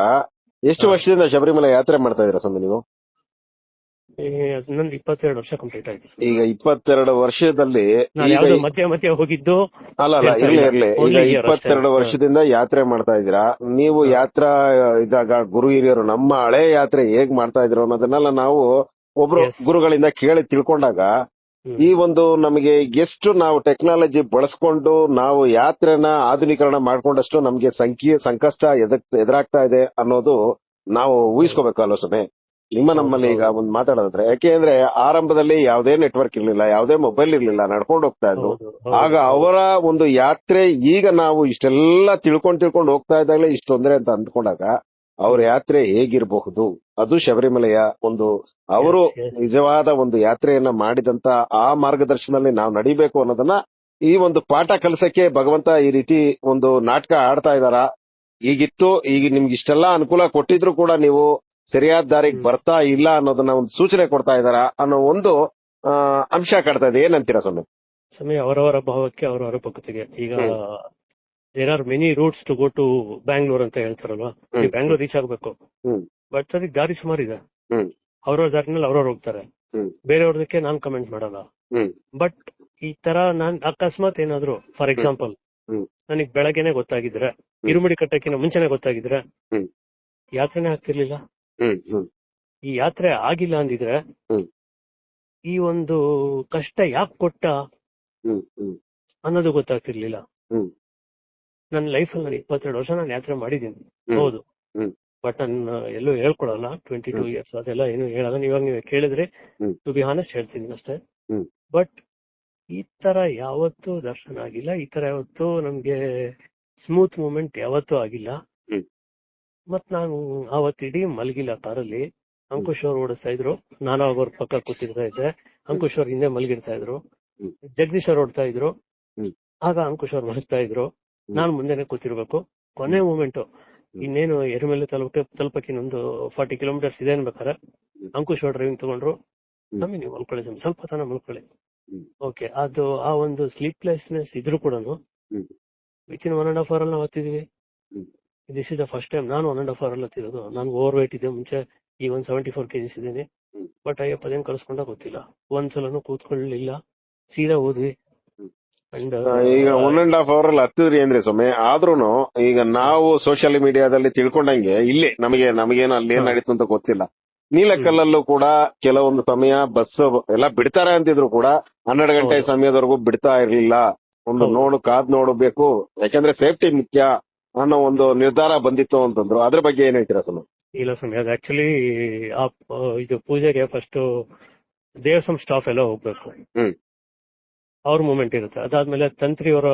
ಎಷ್ಟು ವರ್ಷದಿಂದ ಶಬರಿಮಲೆ ಯಾತ್ರೆ ಮಾಡ್ತಾ ಇದೀರಾ ಸ್ವಾಮಿ ನೀವು? ನಂದು 22 ವರ್ಷ ಕಂಪ್ಲೀಟ್ ಆಯ್ತು. ಈಗ 22 ವರ್ಷದಲ್ಲಿ ಮಧ್ಯ ಹೋಗಿದ್ದು ಅಲ್ಲ ಇರ್ಲಿ. ಈಗ 22 ವರ್ಷದಿಂದ ಯಾತ್ರೆ ಮಾಡ್ತಾ ಇದ್ದೀರಾ ನೀವು. ಯಾತ್ರಾ ಇದ್ದಾಗ ಗುರು ಹಿರಿಯರು ನಮ್ಮ ಹಳೆ ಯಾತ್ರೆ ಹೇಗ್ ಮಾಡ್ತಾ ಇದ್ರು ಅನ್ನೋದನ್ನೆಲ್ಲ ನಾವು ಒಬ್ರು ಗುರುಗಳಿಂದ ಕೇಳಿ ತಿಳ್ಕೊಂಡಾಗ ಈ ಒಂದು ನಮಗೆ ಎಷ್ಟು ನಾವು ಟೆಕ್ನಾಲಜಿ ಬಳಸ್ಕೊಂಡು ನಾವು ಯಾತ್ರೆನ ಆಧುನೀಕರಣ ಮಾಡ್ಕೊಂಡಷ್ಟು ನಮ್ಗೆ ಸಂಕಷ್ಟ ಎದುರಾಗ್ತಾ ಇದೆ ಅನ್ನೋದು ನಾವು ಊಹಿಸ್ಕೋಬೇಕಲ್ವ ಸ್ವಾಮಿ. ನಮ್ಮಲ್ಲಿ ಈಗ ಒಂದು ಮಾತಾಡೋದ್ರೆ, ಯಾಕೆಂದ್ರೆ ಆರಂಭದಲ್ಲಿ ಯಾವುದೇ ನೆಟ್ವರ್ಕ್ ಇರ್ಲಿಲ್ಲ, ಯಾವುದೇ ಮೊಬೈಲ್ ಇರ್ಲಿಲ್ಲ, ನಡ್ಕೊಂಡು ಹೋಗ್ತಾ ಇದ್ರು. ಆಗ ಅವರ ಒಂದು ಯಾತ್ರೆ ಈಗ ನಾವು ಇಷ್ಟೆಲ್ಲ ತಿಳ್ಕೊಂಡು ಹೋಗ್ತಾ ಇದ್ದಾಗಲೇ ಇಷ್ಟು ತೊಂದರೆ ಅಂತ ಅಂದ್ಕೊಂಡಾಗ ಅವ್ರ ಯಾತ್ರೆ ಹೇಗಿರಬಹುದು, ಅದು ಶಬರಿಮಲೆಯ ಒಂದು ಅವರು ನಿಜವಾದ ಒಂದು ಯಾತ್ರೆಯನ್ನ ಮಾಡಿದಂತ ಆ ಮಾರ್ಗದರ್ಶನದಲ್ಲಿ ನಾವು ನಡಿಬೇಕು ಅನ್ನೋದನ್ನ ಈ ಒಂದು ಪಾಠ ಕಲಿಸಕ್ಕೆ ಭಗವಂತ ಈ ರೀತಿ ಒಂದು ನಾಟಕ ಆಡ್ತಾ ಇದಾರ. ಈಗಿತ್ತು, ಈಗ ನಿಮ್ಗೆ ಇಷ್ಟೆಲ್ಲ ಅನುಕೂಲ ಕೊಟ್ಟಿದ್ರು ಕೂಡ ನೀವು ಸರಿಯಾದ ದಾರಿಗೆ ಬರ್ತಾ ಇಲ್ಲ ಅನ್ನೋದನ್ನ ಒಂದು ಸೂಚನೆ ಕೊಡ್ತಾ ಇದಾರ ಅನ್ನೋ ಒಂದು ಅಂಶ ಕಾಡ್ತಾ ಇದೆ. ಏನಂತೀರಾ ಸ್ವಾಮಿ? ಸ್ವಾಮಿ, ಅವರವರ ಭಾವಕ್ಕೆ ಅವರವರ ಭಕ್ತಿಗೆ. ಈಗ there are many routes to go to Bangalore ಅಂತ ಹೇಳ್ತಾರಲ್ವಾ, ನೀವು ಬ್ಯಾಂಗ್ಳೂರ್ ರೀಚ್ ಆಗ್ಬೇಕು, ಬಟ್ ಅದಕ್ಕೆ ದಾರಿ ಸುಮಾರು ಇದೆ. ಅವ್ರವ್ರ ದಾರಿನಲ್ಲಿ ಅವ್ರವ್ರು ಹೋಗ್ತಾರೆ, ಬೇರೆಯವ್ರದಕ್ಕೆ ನಾನ್ ಕಮೆಂಟ್ ಮಾಡಲ್ಲ. ಬಟ್ ಈ ತರ ನಾನ್ ಅಕಸ್ಮಾತ್ ಏನಾದ್ರು ಫಾರ್ ಎಕ್ಸಾಂಪಲ್ ನನಗ್ ಬೆಳಗ್ಗೆನೆ ಗೊತ್ತಾಗಿದ್ರೆ, ಇರುಮುಡಿ ಕಟ್ಟಕ್ಕಿಂತ ಮುಂಚೆನೆ ಗೊತ್ತಾಗಿದ್ರೆ ಯಾತ್ರೆನೇ ಆಗ್ತಿರ್ಲಿಲ್ಲ. ಈ ಯಾತ್ರೆ ಆಗಿಲ್ಲ ಅಂದಿದ್ರೆ ಈ ಒಂದು ಕಷ್ಟ ಯಾಕೆ ಕೊಟ್ಟ ಅನ್ನೋದು ಗೊತ್ತಾಗ್ತಿರ್ಲಿಲ್ಲ. ನನ್ನ ಲೈಫಲ್ಲಿ ನಾನು 22 ವರ್ಷ ನಾನು ಯಾತ್ರೆ ಮಾಡಿದ್ದೀನಿ, ಹೌದು. ಬಟ್ ನಾನು ಎಲ್ಲೂ ಹೇಳ್ಕೊಡಲ್ಲ. 22 ಇಯರ್ಸ್ ಅದೆಲ್ಲ ಏನು ಹೇಳಲ್ಲ. ನೀವು ಕೇಳಿದ್ರೆ ಟು ಬಿ ಹಾನೆಸ್ಟ್ ಹೇಳ್ತೀನಿ ಅಷ್ಟೇ. ಬಟ್ ಈ ತರ ಯಾವತ್ತೂ ದರ್ಶನ ಆಗಿಲ್ಲ, ಈ ತರ ಯಾವತ್ತೂ ನಮ್ಗೆ ಸ್ಮೂತ್ ಮೂಮೆಂಟ್ ಯಾವತ್ತೂ ಆಗಿಲ್ಲ. ಮತ್ ನಾನು ಆವತ್ತಿಡೀ ಮಲಗಿಲ್ಲ ಕಾರಲ್ಲಿ. ಅಂಕುಶ್ ಅವ್ರು ಓಡಿಸ್ತಾ ಇದ್ರು, ನಾನು ಅವ್ರ ಪಕ್ಕ ಕೂತಿರ್ತಾ ಇದ್ದೆ. ಅಂಕುಶ್ ಅವ್ರ ಹಿಂದೆ ಮಲಗಿರ್ತಾ ಇದ್ರು. ಜಗದೀಶ್ ಅವ್ರು ಓಡ್ತಾ ಇದ್ರು, ಆಗ ಅಂಕುಶ್ ಅವ್ರು ಮಲಗ್ತಾ ಇದ್ರು. ನಾನು ಮುಂದೆನೆ ಕೂತಿರ್ಬೇಕು. ಕೊನೆ ಮೂಮೆಂಟ್ ಇನ್ನೇನು ಎರುಮೆಲೆ ತಲುಪಕ್ಕೆ ಇನ್ನೊಂದು 40 ಕಿಲೋಮೀಟರ್ಸ್ ಇದೆ ಅನ್ಬೇಕಾರೆ ಅಂಕುಶ್ ಡ್ರೈವಿಂಗ್ ತಗೊಂಡ್ರು. ಸ್ವಾಮಿ ನೀವು ಮಲ್ಕೊಳ್ಳಿ ಸ್ವಾಮಿ, ಸ್ವಲ್ಪ ತನ ಮಲ್ಕೊಳ್ಳಿ. ಓಕೆ, ಅದು ಆ ಒಂದು ಸ್ಲೀಪ್ಲೆಸ್ನೆಸ್ ಇದ್ರು ಕೂಡ ವಿತ್ ಇನ್ 1.5 hour ಅಲ್ಲಿ ನಾವು ಹತ್ತಿದೀವಿ. This is the first time ನಾನು 1.5 hour ಅಲ್ಲಿ ಹತ್ತಿರೋದು. ನಾನು ಓವರ್ ವೇಟ್ ಇದೆ, ಮುಂಚೆ ಈಗ 174 kgs ಇದ್ದೀನಿ. ಬಟ್ ಅಯ್ಯಪ್ಪ ಅದೇನ್ ಕಳ್ಸ್ಕೊಂಡ ಗೊತ್ತಿಲ್ಲ, ಒಂದ್ಸಲನು ಕೂತ್ಕೊಳ್ಳಿಲ್ಲ, ಸೀದಾ ಹೋದ್ವಿ. ಅಂಡ್ ಈಗ 1.5 hour ಅಲ್ಲಿ ಹತ್ತಿದ್ರಿ ಅಂದ್ರೆ ಸ್ವಾಮಿ, ಆದ್ರೂನು ಈಗ ನಾವು ಸೋಷಿಯಲ್ ಮೀಡಿಯಾದಲ್ಲಿ ತಿಳ್ಕೊಂಡಂಗೆ ಇಲ್ಲಿ ನಮಗೇನು ಅಲ್ಲಿ ಏನ್ ನಡೀತು ಅಂತ ಗೊತ್ತಿಲ್ಲ. ನೀಲಕಲ್ಲಲ್ಲೂ ಕೂಡ ಕೆಲವೊಂದು ಸಮಯ ಬಸ್ ಎಲ್ಲ ಬಿಡ್ತಾರೆ ಅಂತಿದ್ರು ಕೂಡ 12 ಗಂಟೆ ಸಮಯದವರೆಗೂ ಬಿಡ್ತಾ ಇರ್ಲಿಲ್ಲ. ಒಂದು ಕಾದ್ ನೋಡಬೇಕು, ಯಾಕಂದ್ರೆ ಸೇಫ್ಟಿ ಮುಖ್ಯ ಅನ್ನೋ ಒಂದು ನಿರ್ಧಾರ ಬಂದಿತ್ತು ಅಂತಂದ್ರು. ಅದ್ರ ಬಗ್ಗೆ ಏನ್ ಹೇಳ್ತೀರಾ ಸ್ವಾಮಿ? ಇಲ್ಲ ಸ್ವಾಮಿ, ಅದು ಆಕ್ಚುಲಿ ಇದು ಪೂಜೆಗೆ ಫಸ್ಟ್ ದೇವಸ್ಥಾನ ಸ್ಟಾಫ್ ಎಲ್ಲ ಹೋಗ್ಬೇಕು, ಅವ್ರ ಮೂಮೆಂಟ್ ಇರುತ್ತೆ. ಅದಾದ್ಮೇಲೆ ತಂತ್ರಿಯವರ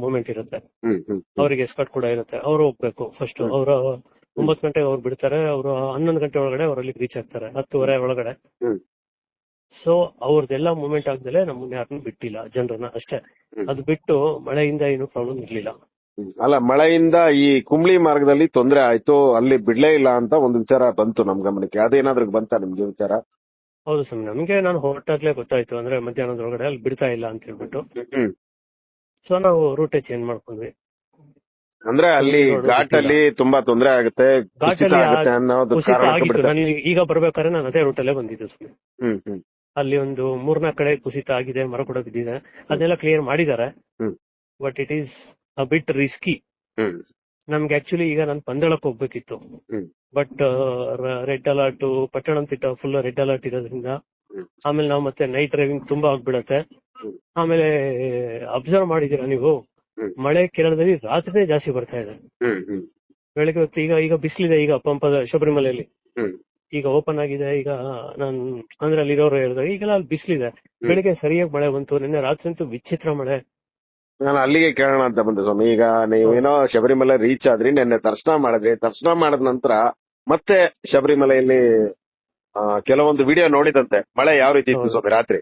ಮೂಮೆಂಟ್ ಇರುತ್ತೆ, ಅವರಿಗೆ ಎಸ್ಕಾರ್ಟ್ ಕೂಡ ಇರುತ್ತೆ, ಅವರು ಹೋಗ್ಬೇಕು ಫಸ್ಟ್. ಅವ್ರ 9 ಗಂಟೆಗೆ ಅವ್ರು ಬಿಡ್ತಾರೆ, ಅವರು 11 ಗಂಟೆ ಒಳಗಡೆ ಅವ್ರಲ್ಲಿ ರೀಚ್ ಆಗ್ತಾರೆ, 10:30 ಒಳಗಡೆ. ಸೊ ಅವ್ರದ್ದೆಲ್ಲ ಮೂಮೆಂಟ್ ಆಗ್ದಲೆ ನಮ್ಮನ್ನ ಯಾರನ್ನೂ ಬಿಟ್ಟಿಲ್ಲ, ಜನರನ್ನ ಅಷ್ಟೇ. ಅದು ಬಿಟ್ಟು ಮಳೆಯಿಂದ ಏನು ಪ್ರಾಬ್ಲಮ್ ಇರ್ಲಿಲ್ಲ. ಅಲ್ಲ, ಮಳೆಯಿಂದ ಈ ಕುಂಬ್ಳಿ ಮಾರ್ಗದಲ್ಲಿ ತೊಂದರೆ ಆಯ್ತು, ಅಲ್ಲಿ ಬಿಡ್ಲೇ ಇಲ್ಲ ಅಂತ ಒಂದು ವಿಚಾರ ಬಂತು ನಮ್ ಗಮನಕ್ಕೆ. ಅದೇನಾದ್ರೂ ಬಂತ ನಿಮ್ಗೆ ವಿಚಾರ? ಹೌದು ಸ್ವಾಮಿ, ನಮ್ಗೆ ನಾನು ಹೊರಟಾಗ್ಲೇ ಗೊತ್ತಾಯ್ತು, ಅಂದ್ರೆ ಮಧ್ಯಾಹ್ನದೊಳಗಡೆ ಅಲ್ಲಿ ಬಿಡ್ತಾ ಇಲ್ಲ ಅಂತ ಹೇಳ್ಬಿಟ್ಟು. ಸೊ ನಾವು ರೂಟೇ ಚೇಂಜ್ ಮಾಡ್ಕೊಂಡ್ವಿ. ಅಂದ್ರೆ ಅಲ್ಲಿ ಘಾಟ್ ಅಲ್ಲಿ ತುಂಬಾ ತೊಂದರೆ ಆಗುತ್ತೆ, ಕುಸಿತ ಆಗುತ್ತೆ ಅನ್ನೋದು ಕಾರಣಕ್ಕೆ ಬಿಡ್ತಾರೆ. ನಾನು ಈಗ ಬರ್ಬೇಕಾದ್ರೆ ನಾನು ಅದೇ ರೂಟಲ್ಲೇ ಬಂದಿದ್ದೆ ಸ್ವಾಮಿ. ಅಲ್ಲಿ ಒಂದು 3-4 ಕಡೆ ಕುಸಿತ ಆಗಿದೆ, ಮರ ಕೂಡ ಬಿದ್ದಿದೆ, ಅದನ್ನೆಲ್ಲ ಕ್ಲಿಯರ್ ಮಾಡಿದ್ದಾರೆ. But it is a bit risky. ನಮ್ಗೆ ಆಕ್ಚುಲಿ ಈಗ ನಾನು ಪಂದಳಕ್ಕೆ ಹೋಗ್ಬೇಕಿತ್ತು, but red alert, Pathanamthitta full red alert ಇರೋದ್ರಿಂದ, ಆಮೇಲೆ ನಾವು ಮತ್ತೆ ನೈಟ್ ಡ್ರೈವಿಂಗ್ ತುಂಬಾ ಆಗ್ಬಿಡತ್ತೆ. ಆಮೇಲೆ ಅಬ್ಸರ್ವ್ ಮಾಡಿದೀರಾ ನೀವು, ಮಳೆ ಕೇರಳದಲ್ಲಿ ರಾತ್ರಿನೇ ಜಾಸ್ತಿ ಬರ್ತಾ ಇದೆ. ಬೆಳಗ್ಗೆ ಹೊತ್ತು ಈಗ ಬಿಸಿಲಿದೆ, ಈಗ ಪಂಪದ ಶಬರಿಮಲೆಯಲ್ಲಿ ಈಗ ಓಪನ್ ಆಗಿದೆ. ಈಗ ನಾನು ಅಂದ್ರೆ ಅಲ್ಲಿ ಇರೋರು ಹೇಳಿದಾಗ ಈಗೆಲ್ಲ ಅಲ್ಲಿ ಬಿಸಿಲಿದೆ, ಬೆಳಿಗ್ಗೆ ಸರಿಯಾಗಿ ಮಳೆ ಬಂತು. ನಿನ್ನೆ ರಾತ್ರಿ ಅಂತೂ ವಿಚಿತ್ರ ಮಳೆ. ನಾನು ಅಲ್ಲಿಗೆ ಕೇಳೋಣ ಅಂತ ಬಂದೆ ಸ್ವಾಮಿ. ಈಗ ನೀವೇನೋ ಶಬರಿಮಲೆ ರೀಚ್ ಆದ್ರಿ, ನಿನ್ನೆ ದರ್ಶನ ಮಾಡಿದ್ರಿ. ದರ್ಶನ ಮಾಡಿದ ನಂತರ ಮತ್ತೆ ಶಬರಿಮಲೆಯಲ್ಲಿ ಕೆಲವೊಂದು ವಿಡಿಯೋ ನೋಡಿದಂತೆ, ಮಳೆ ಯಾವ ರೀತಿ ಇತ್ತು ಸ್ವಾಮಿ ರಾತ್ರಿ?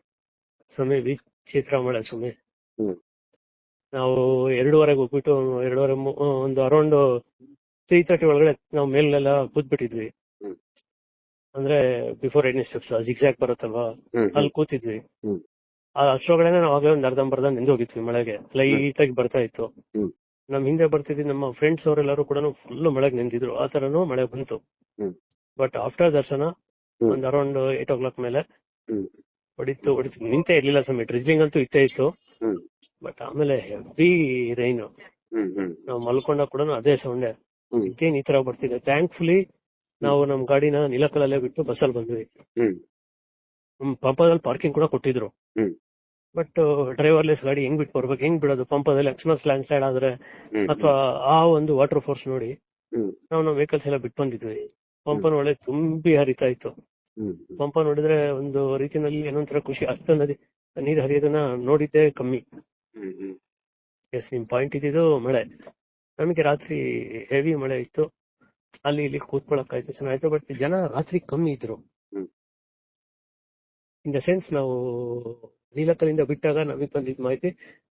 ಸ್ವಾಮಿ ವಿಚಿತ್ರ ಮಳೆ ಸ್ವಾಮಿ. ನಾವು 2:30 ಹೋಗ್ಬಿಟ್ಟು 2:30 ಒಂದು ಅರೌಂಡ್ 3:30 ಒಳಗಡೆ ನಾವು ಮೇಲೆಲ್ಲ ಕೂತ್ಬಿಟ್ಟಿದ್ವಿ. ಅಂದ್ರೆ ಬಿಫೋರ್ ಎನಿ ಸ್ಟೆಪ್ಸ್ ಜಿಗ್ಜಾಗ್ ಬರುತ್ತಲ್ವಾ, ಅಲ್ಲಿ ಕೂತಿದ್ವಿ. ಅಷ್ಟೊಳಗಡೆ ನಾವು ಆಗಲೇ ಒಂದು ಅರ್ಧಂಬರ್ಧ ನಿಂದೋಗಿದ್ವಿ. ಮಳೆಗೆ ಲೈಟ್ ಆಗಿ ಬರ್ತಾ ಇತ್ತು. ನಮ್ ಹಿಂದೆ ಬರ್ತಿದ್ವಿ ನಮ್ಮ ಫ್ರೆಂಡ್ಸ್ ಅವರೆಲ್ಲರೂ ಕೂಡ ಫುಲ್ ಮಳೆಗೆ ನಿಂತಿದ್ರು. ಆ ತರನು ಮಳೆ ಬಂತು. ಬಟ್ ಆಫ್ಟರ್ ದರ್ಶನ ಒಂದ್ ಅರೌಂಡ್ 8 o'clock ಮೇಲೆ ಹೊಡಿತು ನಿಂತೇ ಇರ್ಲಿಲ್ಲ ಸ್ವಾಮಿ. ಡ್ರಿಜ್ಲಿಂಗ್ ಅಂತೂ ಇತ್ತೇ ಇತ್ತು, ಬಟ್ ಆಮೇಲೆ ಹೆವಿ ರೈನ್. ನಾವು ಮಲ್ಕೊಂಡಾಗ ಕೂಡ ಅದೇ ಸೌಂಡೆ, ಇದೇನ್ ಈ ತರ ಬರ್ತಿದೆ. ಥ್ಯಾಂಕ್ಫುಲಿ ನಾವು ನಮ್ ಗಾಡಿನ ನೀಲಕಲ್ಲಲ್ಲೇ ಬಿಟ್ಟು ಬಸ್ಸಲ್ಲಿ ಬಂದ್ವಿ. ಪಂಪದಲ್ಲಿ ಪಾರ್ಕಿಂಗ್ ಕೂಡ ಕೊಟ್ಟಿದ್ರು, ಬಟ್ ಡ್ರೈವರ್ಲೆಸ್ ಗಾಡಿ ಹೆಂಗ್ ಬಿಟ್ಟು ಬರ್ಬೇಕು, ಹೆಂಗ್ ಬಿಡೋದು? ಪಂಪದಲ್ಲಿ ಅಕಸ್ಮಾತ್ ಲ್ಯಾಂಡ್ ಸ್ಲೈಡ್ ಆದ್ರೆ ಅಥವಾ ಆ ಒಂದು ವಾಟರ್ ಫೋರ್ಸ್ ನೋಡಿ ನಾವು ನಮ್ಮ ವೆಹಿಕಲ್ಸ್ ಎಲ್ಲ ಬಿಟ್ಟು ಬಂದಿದ್ವಿ. ಪಂಪನ ಒಳ್ಳೆ ತುಂಬಿ ಹರಿತಾ ಇತ್ತು. ಪಂಪ ನೋಡಿದ್ರೆ ಒಂದು ರೀತಿಯಲ್ಲಿ ಏನೊಂಥರ ಖುಷಿ. ಅಷ್ಟು ನೀರು ಹರಿಯೋದನ್ನ ನೋಡಿದ್ದೆ ಕಮ್ಮಿ. ಎಸ್, ನಿಮ್ ಪಾಯಿಂಟ್ ಇದ್ದಿದ್ದು ಮಳೆ. ನಮಗೆ ರಾತ್ರಿ ಹೆವಿ ಮಳೆ ಇತ್ತು, ಅಲ್ಲಿ ಇಲ್ಲಿ ಕೂತ್ಕೊಳಕ್ಕಾಯ್ತು, ಚೆನ್ನಾಯ್ತು. ಬಟ್ ಜನ ರಾತ್ರಿ ಕಮ್ಮಿ ಇದ್ರು. ಇನ್ ದ ಸೆನ್ಸ್ ನಾವು ನೀಲಕಲ್ಲಿಂದ ಬಿಟ್ಟಾಗ ನಮಗೆ ಬಂದಿದ್ ಮಾಹಿತಿ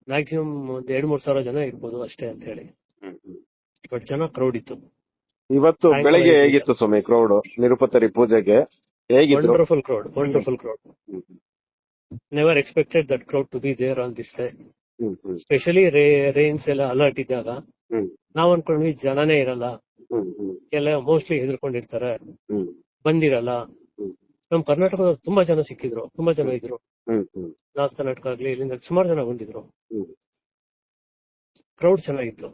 ಮ್ಯಾಕ್ಸಿಮಮ್ ಒಂದು 2-3 ಸಾವಿರ ಜನ ಇರ್ಬೋದು ಅಷ್ಟೇ ಅಂತ ಹೇಳಿ. ಬಟ್ ಜನ ಕ್ರೌಡ್ ಇತ್ತು. ಇವತ್ತು ಬೆಳಗ್ಗೆ ಹೇಗಿತ್ತು ಸ್ವಾಮಿ ಕ್ರೌಡ್ ನಿರುಪತರಿ ಪೂಜೆಗೆ? Wonderful crowd. Never expected that crowd to be there on this day. Specially rains ಎಲ್ಲ ಅಲರ್ಟ್ ಇದ್ದಾಗ ನಾವ್ ಅನ್ಕೊಂಡ್ವಿ ಜನನೇ ಇರಲ್ಲ, ಎಲ್ಲ ಮೋಸ್ಟ್ಲಿ ಹೆದರ್ಕೊಂಡಿರ್ತಾರೆ, ಬಂದಿರಲ್ಲ. ನಮ್ ಕರ್ನಾಟಕದ ತುಂಬಾ ಜನ ಸಿಕ್ಕಿದ್ರು, ತುಂಬಾ ಜನ ಇದ್ರು. ನಾರ್ತ್ ಕರ್ನಾಟಕ ಆಗ್ಲಿ ಇಲ್ಲಿಂದ ಸುಮಾರು ಜನ ಬಂದಿದ್ರು. ಕ್ರೌಡ್ ಚೆನ್ನಾಗಿತ್ತು.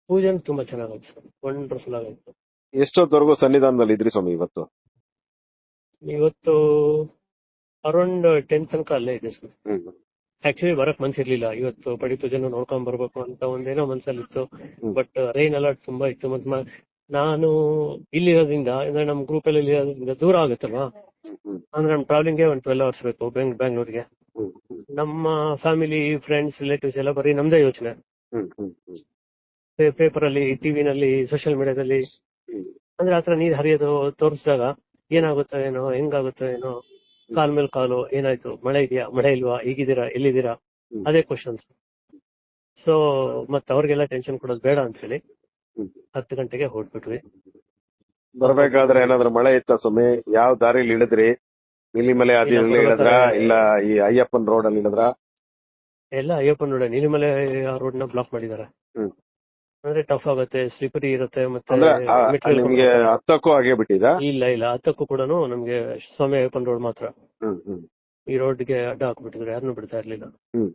ಪೂಜೆ ತುಂಬಾ ಚೆನ್ನಾಗಾಯ್ತು, ವಂಡರ್ಫುಲ್ ಆಗಾಯ್ತು. ಎಷ್ಟೊತ್ತವರೆಗೂ ಸನ್ನಿಧಾನದಲ್ಲಿ ಇದ್ರಿ ಸ್ವಾಮಿ ಇವತ್ತು? ಇವತ್ತು ಅರೌಂಡ್ 10 ತನಕ ಅಲ್ಲೇ ಇದೆ ಸ್ವಾಮಿ. ಆಕ್ಚುಲಿ ಬರಕ್ ಮನ್ಸಿರ್ಲಿಲ್ಲ, ಇವತ್ತು ಪಡಿ ಪೂಜೆನ ನೋಡ್ಕೊಂಡ್ ಬರ್ಬೇಕು ಅಂತ ಒಂದೇನೋ ಮನ್ಸಲ್ಲಿತ್ತು. ಬಟ್ ರೈನ್ ಅಲರ್ಟ್ ತುಂಬಾ ಇತ್ತು. ಮತ್ತೆ ನಾನು ಇಲ್ಲಿರೋದ್ರಿಂದ ಅಂದ್ರೆ ನಮ್ ಗ್ರೂಪ್ ಅಲ್ಲಿ ಇರೋದ್ರಿಂದ ದೂರ ಆಗುತ್ತಲ್ವಾ, ಅಂದ್ರೆ ನಮ್ ಟ್ರಾವೆಲಿಂಗ್ ಒಂದು 12 hours ಬೇಕು ಬ್ಯಾಂಗ್ಳೂರ್ಗೆ. ನಮ್ಮ ಫ್ಯಾಮಿಲಿ, ಫ್ರೆಂಡ್ಸ್, ರಿಲೇಟಿವ್ಸ್ ಎಲ್ಲ ಬರೀ ನಮ್ದೇ ಯೋಚನೆ. ಪೇಪರ್ ಅಲ್ಲಿ, ಟಿವಿನಲ್ಲಿ, ಸೋಷಿಯಲ್ ಮೀಡಿಯಾದಲ್ಲಿ ಅಂದ್ರೆ ಆತರ ನೀರ್ ಹರಿಯೋದು ತೋರಿಸಿದಾಗ ಏನಾಗುತ್ತೋ ಏನೋ, ಹೆಂಗಾಗುತ್ತೋ ಏನೋ, ಕಾಲ್ ಮೇಲೆ ಕಾಲು, ಏನಾಯ್ತು, ಮಳೆ ಇದೆಯಾ, ಮಳೆ ಇಲ್ವಾ, ಹೇಗಿದ್ದೀರಾ, ಎಲ್ಲಿದ್ದೀರಾ, ಅದೇ ಕ್ವಶನ್ಸ್. ಸೊ ಮತ್ತೆ ಅವ್ರಿಗೆಲ್ಲ ಟೆನ್ಷನ್ ಕೊಡೋದು ಬೇಡ ಅಂತ ಹೇಳಿ ಹ್ಮ್. 10 ಗಂಟೆಗೆ ಹೊರಟ್ಬಿಟ್ವಿ. ಬರ್ಬೇಕಾದ್ರೆ ಏನಾದ್ರು ಮಳೆ ಇತ್ತ ಸ್ವಾಮಿ? ಯಾವ ದಾರಿಲಿ ಇಳಿದ್ರಿ? ನೀಲಿಮಲೆ ಹಾದಿಯಲ್ಲಿ ಇಳಿದ್ರ ಇಲ್ಲ ಈ ಅಯ್ಯಪ್ಪನ್ ರೋಡ್ ಅಲ್ಲಿ ಇಳಿದ್ರ? ಎಲ್ಲ ಅಯ್ಯಪ್ಪನ್ ರೋಡ್ ನೀಲಿಮಲೆ ರೋಡ್ ನ ಬ್ಲಾಕ್ ಮಾಡಿದ್ದಾರೆ. ಹ್ಮ್. ಅಂದ್ರೆ ಟಫ್ ಆಗುತ್ತೆ, ಸ್ಲಿಪರಿ ಇರುತ್ತೆ, ಮತ್ತೆ ಅಂದ್ರೆ ಮೆಟೀರಿಯಲ್ ನಿಮ್ಗೆ ಹತ್ತಕ್ಕೂ ಹಾಗೆ ಬಿಟ್ಟಿದ? ಇಲ್ಲ ಹತ್ತಕ್ಕೂ ಕೂಡ ನಮ್ಗೆ ಸ್ವಾಮಿ ಅಯ್ಯಪ್ಪನ್ ರೋಡ್ ಮಾತ್ರ. ಹ್ಮ್ ಹ್ಮ್ ಈ ರೋಡ್ಗೆ ಅಡ್ಡ ಹಾಕ್ಬಿಟ್ಟಿದ್ರು, ಯಾರನ್ನೂ ಬಿಡ್ತಾ ಇರ್ಲಿಲ್ಲ. ಹ್ಮ್.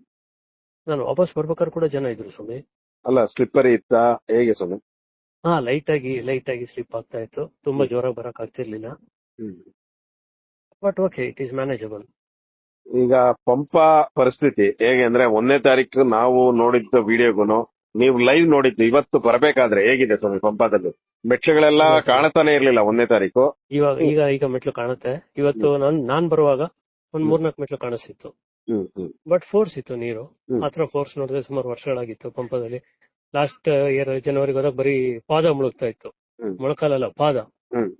ನಾನು ವಾಪಸ್ ಬರ್ಬೇಕಾದ್ರೆ ಕೂಡ ಜನ ಇದ್ರು ಸ್ವಾಮಿ. ಅಲ್ಲ ಸ್ಲಿಪ್ಪರಿ ಇತ್ತ ಹೇಗೆ ಸ್ವಾಮಿ? ಹಾ, ಲೈಟ್ ಆಗಿ ಸ್ಲಿಪ್ ಆಗ್ತಾ ಇತ್ತು, ತುಂಬಾ ಜೋರಾಗಿ ಬರಕ್ ಆಗ್ತಿರ್ಲಿಲ್ಲ. Hmm. But okay, it is manageable. ಈಗ ಪಂಪ ಪರಿಸ್ಥಿತಿ ಹೇಗೆ ಅಂದ್ರೆ 1ನೇ ತಾರೀಕು ನಾವು ನೋಡಿದ್ದು ವಿಡಿಯೋಗುನು ನೀವು ಲೈವ್ ನೋಡಿದ್ದು ಇವತ್ತು ಬರಬೇಕಾದ್ರೆ ಹೇಗಿದೆ ಸ್ವಾಮಿ ಪಂಪದಲ್ಲಿ? ಮೆಟ್ಲುಗಳೆಲ್ಲ ಕಾಣಿಸ್ತಾನೆ ಇರ್ಲಿಲ್ಲ 1ನೇ ತಾರೀಕು. ಈಗ ಮೆಟ್ಲು ಕಾಣುತ್ತೆ. ಇವತ್ತು ನಾನ್ ಬರುವಾಗ ಒಂದ್ 3-4 ಮೆಟ್ಲು ಕಾಣಿಸ್ತಿತ್ತು. ಹ್ಮ್ ಹ್ಮ್ ಬಟ್ ಫೋರ್ಸ್ ಇತ್ತು ನೀರು. ಆತರ ಫೋರ್ಸ್ ನೋಡಿದ್ರೆ ಸುಮಾರು ವರ್ಷಗಳಾಗಿತ್ತು ಪಂಪದಲ್ಲಿ. ಲಾಸ್ಟ್ ಇಯರ್ ಜನವರಿಗೆ ಹೋದಾಗ ಬರೀ ಪಾದ ಮುಳುಗ್ತಾ ಇತ್ತು, ಮೊಳಕಾಲಲ್ಲ ಪಾದ. ಹ್ಮ್.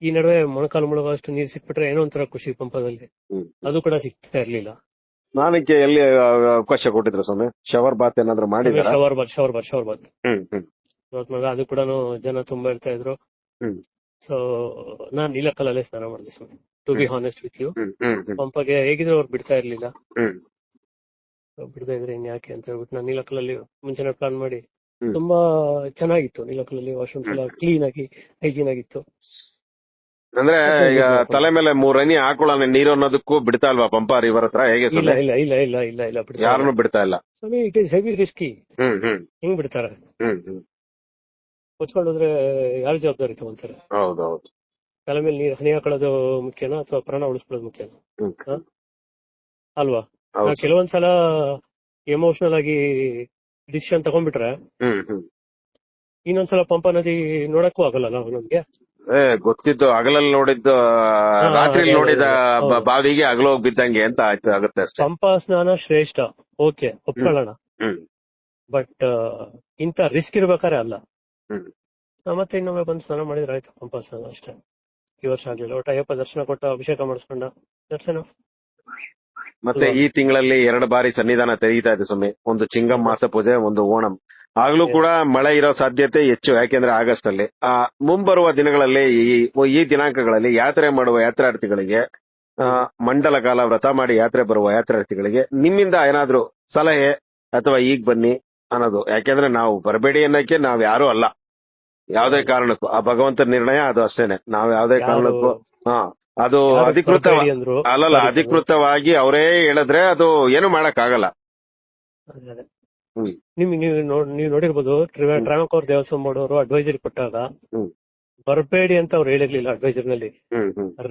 ಈ ನಡುವೆ ಮೊಳಕಾಲು ಮುಳುಗುವಷ್ಟು ನೀರು ಸಿಕ್ಬಿಟ್ರೆ ಏನೋ ಒಂಥರ ಖುಷಿ ಪಂಪದಲ್ಲಿ. ಹ್ಮ್. ಅದು ಕೂಡ ಸಿಗ್ತಾ ಇರ್ಲಿಲ್ಲ. ಸ್ನಾನಕ್ಕೆ ಎಲ್ಲಿ ಅವಕಾಶ ಕೊಟ್ಟಿದ್ರು ಸ್ವಾಮಿ? ಶವರ್ ಬಾತ್ ಏನಾದ್ರು ಮಾಡಿದಾರ? ಶವರ್ ಬಾತ್ ಹ್ಮ್ ಹ್ಮ್ ಅದು ಕೂಡ ಜನ ತುಂಬಾ ಇರ್ತಾ ಇದ್ರು. ಹ್ಮ್. ಸೊ ನಾನ್ ನೀಲಕಲ್ಲಲ್ಲೇ ಸ್ನಾನ ಮಾಡಿದೆ ಸ್ವಾಮಿ, to be honest with you. Hmm hmm ಪಂಪಗೆ ಹೇಗಿದ್ರು ಅವ್ರು ಬಿಡ್ತಾ ಇರ್ಲಿಲ್ಲ. ಹ್ಮ್. ಬಿಡತಾ ಇದ್ರೆ ಇನ್ಯಾಕೆ ಅಂತ ಹೇಳ್ಬಿಟ್ಟು ನಾನು ನೀಲಕಲ್ಲಲ್ಲಿ ಮುಂಚೆನೆ ಪ್ಲಾನ್ ಮಾಡಿ ಹ್ಮ್. ತುಂಬಾ ಚೆನ್ನಾಗಿತ್ತು. ನೀಲಕಲ್ಲಲ್ಲಿ ವಾಶ್ರೂಮ್ಸ್ ಎಲ್ಲ ಕ್ಲೀನ್ ಆಗಿ ಹೈಜೀನ್ ಆಗಿತ್ತು. ಅಂದ್ರೆ ಈಗ ತಲೆ ಮೇಲೆ 3 ಹನಿ ಹಾಕೊಳ್ಳೋಣ ನೀರು ಅನ್ನೋದಕ್ಕೂ ಬಿಡ್ತಾ ಇಲ್ವಾ ಪಂಪ ರಿವರ್ ಹತ್ರ? ಹೇಗೆ ಇಲ್ಲ ಸ್ವಾಮಿ? ಇಲ್ಲ ಇಲ್ಲ ಇಲ್ಲ ಇಲ್ಲ ಇಲ್ಲ ಬಿಡ್ತಾ ಯಾರನ್ನು ಬಿಡ್ತಾ ಇಲ್ಲ. ಸ್ವಾಮಿ, ಇಟ್ ಈಸ್ ಹೆವಿ ರಿಸ್ಕಿ. ಹ್ಮ್ ಹ್ಮ್ ಹಿಂಗ್ ಬಿಡ್ತಾರೆ? ಹ್ಮ್ ಹ್ಮ್ ಹೊಚ್ಕೊಂಡೋದ್ರೆ ಯಾರು ಜವಾಬ್ದಾರಿ ತಗೊಂತಾರೆ? ಹೌದೌದು. ತಲೆ ಮೇಲೆ ನೀರು ಹನಿ ಹಾಕೊಳ್ಳೋದು ಮುಖ್ಯನಾ ಅಥವಾ ಪ್ರಾಣ ಉಳಿಸ್ಕೊಳ್ಳೋದು ಮುಖ್ಯನಾ? ಹ್ಮ್. ಅಲ್ವಾ? ಹೌದು. ಕೆಲವೊಂದ್ಸಲ ಎಮೋಷನಲ್ ಆಗಿ ಡಿಸಿಷನ್ ತಗೊಂಡ್ಬಿಟ್ರೆ ಹ್ಮ್ ಹ್ಮ್ ಇನ್ನೊಂದ್ಸಲ ಪಂಪ ನದಿ ನೋಡಕ್ಕೂ ಆಗಲ್ಲ ನಮ್ಗೆ. ಗೊತ್ತಿದ್ದು ಹಗಲಲ್ಲಿ ನೋಡಿದ್ದು ರಾತ್ರಿ ನೋಡಿದ ಬಾವಿಗೆ ಹಗಲೋಗಿ ಬಿದ್ದಂಗೆ ಅಂತ ಆಗುತ್ತೆ ಅಷ್ಟೇ. ಪಂಪ ಸ್ನಾನ ಶ್ರೇಷ್ಠ, ಓಕೆ ಒಪ್ಕೊಳ್ಳೋಣ. ಹ್ಮ್ ಬಟ್ ಇಂತ ರಿಸ್ಕ್ ಇರ್ಬೇಕಾರೆ ಅಲ್ಲ. ಹ್ಮ್. ಮತ್ತೆ ಇನ್ನೊಮ್ಮೆ ಬಂದು ಸ್ನಾನ ಮಾಡಿದ್ರೆ ಆಯ್ತು, ಪಂಪ ಸ್ನಾನ ಅಷ್ಟೇ. ಈ ವರ್ಷ ಆಗ್ಲಿಲ್ಲ, ಒಟ್ಟು ಅಯ್ಯಪ್ಪ ದರ್ಶನ ಕೊಟ್ಟ ಅಭಿಷೇಕ ಮಾಡಿಸ್ಕೊಂಡ, ದಟ್ಸ್ ಎನಫ್. ಮತ್ತೆ ಈ ತಿಂಗಳಲ್ಲಿ 2 ಬಾರಿ ಸನ್ನಿಧಾನ ತೆರೀತಾ ಇದೆ ಸ್ವಾಮಿ. ಒಂದು ಚಿಂಗಂ ಮಾಸ ಪೂಜೆ, ಒಂದು ಓಣಂ. ಆಗ್ಲೂ ಕೂಡ ಮಳೆ ಇರೋ ಸಾಧ್ಯತೆ ಹೆಚ್ಚು, ಯಾಕೆಂದ್ರೆ ಆಗಸ್ಟ್ ಅಲ್ಲಿ. ಮುಂಬರುವ ದಿನಗಳಲ್ಲಿ ಈ ದಿನಾಂಕಗಳಲ್ಲಿ ಯಾತ್ರೆ ಮಾಡುವ ಯಾತ್ರಾರ್ಥಿಗಳಿಗೆ, ಮಂಡಲ ಕಾಲ ವ್ರತ ಮಾಡಿ ಯಾತ್ರೆ ಬರುವ ಯಾತ್ರಾರ್ಥಿಗಳಿಗೆ ನಿಮ್ಮಿಂದ ಏನಾದ್ರೂ ಸಲಹೆ ಅಥವಾ ಈಗ ಬನ್ನಿ ಅನ್ನೋದು? ಯಾಕೆಂದ್ರೆ ನಾವು ಬರಬೇಡಿ ಅನ್ನಕ್ಕೆ ನಾವ್ ಯಾರು ಅಲ್ಲ, ಯಾವುದೇ ಕಾರಣಕ್ಕೂ. ಆ ಭಗವಂತನ ನಿರ್ಣಯ ಅದು ಅಷ್ಟೇನೆ. ನಾವ್ ಯಾವುದೇ ಕಾರಣಕ್ಕೂ ಅದು ಅಧಿಕೃತವಾಗಿ ಅವರೇ ಹೇಳಿದ್ರೆ ಅದು ಏನು ಮಾಡಕ್ ಆಗಲ್ಲ. ನೀವು ನೋಡಿರ್ಬೋದು, ಟ್ರಾವಂಕೋರ್ ದೇವಸ್ವಾಮಿ ಮಾಡೋರು ಅಡ್ವೈಸರಿ ಕೊಟ್ಟಾಗ ಬರಬೇಡಿ ಅಂತ ಅವ್ರು ಹೇಳಿರ್ಲಿಲ್ಲ ಅಡ್ವೈಸರಿನಲ್ಲಿ.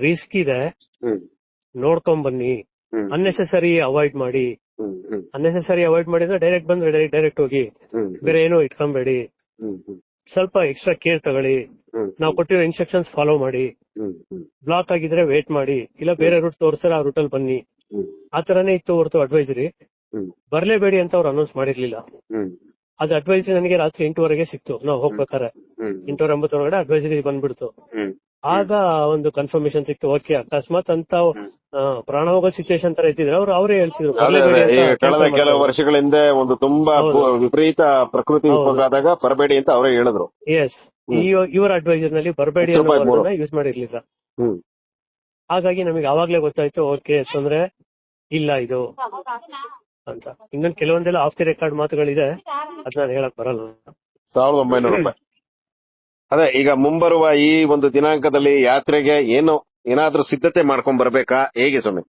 ರಿಸ್ಕ್ ಇದೆ, ನೋಡ್ಕೊಂಡ್ ಬನ್ನಿ, ಅನ್ನೆಸೆಸರಿ ಅವಾಯ್ಡ್ ಮಾಡಿ. ಅನ್ನೆಸೆಸರಿ ಅವಾಯ್ಡ್ ಮಾಡಿದ್ರೆ ಡೈರೆಕ್ಟ್ ಬಂದ್ರೆ ಡೈರೆಕ್ಟ್ ಹೋಗಿ, ಬೇರೆ ಏನೋ ಇಟ್ಕೊಂಬೇಡಿ. ಸ್ವಲ್ಪ ಎಕ್ಸ್ಟ್ರಾ ಕೇರ್ ತಗೊಳ್ಳಿ, ನಾವು ಕೊಟ್ಟಿರೋ ಇನ್ಸ್ಟ್ರಕ್ಷನ್ಸ್ ಫಾಲೋ ಮಾಡಿ. ಬ್ಲಾಕ್ ಆಗಿದ್ರೆ ವೇಟ್ ಮಾಡಿ, ಇಲ್ಲ ಬೇರೆ ರೂಟ್ ತೋರಿಸ್ತಾರೆ ಆ ರೂಟಲ್ಲಿ ಬನ್ನಿ. ಆ ತರನೇ ಇತ್ತು ಹೊರತು ಅಡ್ವೈಸರಿ ಬರ್ಲೇಬೇಡಿ ಅಂತ ಅವ್ರು ಅನೌನ್ಸ್ ಮಾಡಿರ್ಲಿಲ್ಲ. ಅದು ಅಡ್ವೈಸರಿ ನನಗೆ ರಾತ್ರಿ 8 ಸಿಕ್ತು. ನಾವು ಹೋಗ್ಬೇಕಾರೆ 8:09 ಒಳಗಡೆ ಅಡ್ವೈಸರಿ ಬಂದ್ಬಿಡ್ತು. ಆಗ ಒಂದು ಕನ್ಫರ್ಮೇಶನ್ ಸಿಕ್ತು. ಓಕೆ, ಅಕಸ್ಮಾತ್ ಅಂತ ಪ್ರಾಣ ಹೋಗೋ ಸಿಚುವೇಶನ್ ತರ ಇತ್ತಿದ್ರೆ ಅವರೇ ಹೇಳ್ತಿದ್ರು ಕಳೆದ ಕೆಲವು ವರ್ಷಗಳ ಹಿಂದೆ ಒಂದು ತುಂಬಾ ವಿಪರೀತ ಪ್ರಕೃತಿ ವಿಕೋಪ ಆದಾಗ ಬರಬೇಡಿ ಅಂತ ಅವರೇ ಹೇಳಿದ್ರು. ಎಸ್, ಇವರ ಅಡ್ವೈಸರ್ ನಲ್ಲಿ ಬರಬೇಡಿ ಯೂಸ್ ಮಾಡಿರ್ಲಿಲ್ಲ. ಹಾಗಾಗಿ ನಮಗೆ ಅವಾಗ್ಲೇ ಗೊತ್ತಾಯ್ತು, ಓಕೆ ತೊಂದ್ರೆ ಇಲ್ಲ ಇದು ಅಂತ. ಇನ್ನೊಂದು ಕೆಲವೊಂದೆಲ್ಲ ಆಫ್ ದಿ ರೆಕಾರ್ಡ್ ಮಾತುಗಳಿದೆ, ಅದ್ ನಾನು ಹೇಳಕ್ ಬರಲ್ಲ. 1900 ರೂಪಾಯಿ. ಅದೇ ಈಗ ಮುಂಬರುವ ಈ ಒಂದು ದಿನಾಂಕದಲ್ಲಿ ಯಾತ್ರೆಗೆ ಏನಾದ್ರೂ ಸಿದ್ಧತೆ ಮಾಡ್ಕೊಂಡ್ ಬರ್ಬೇಕಾ, ಹೇಗೆ ಸ್ವಾಮಿ?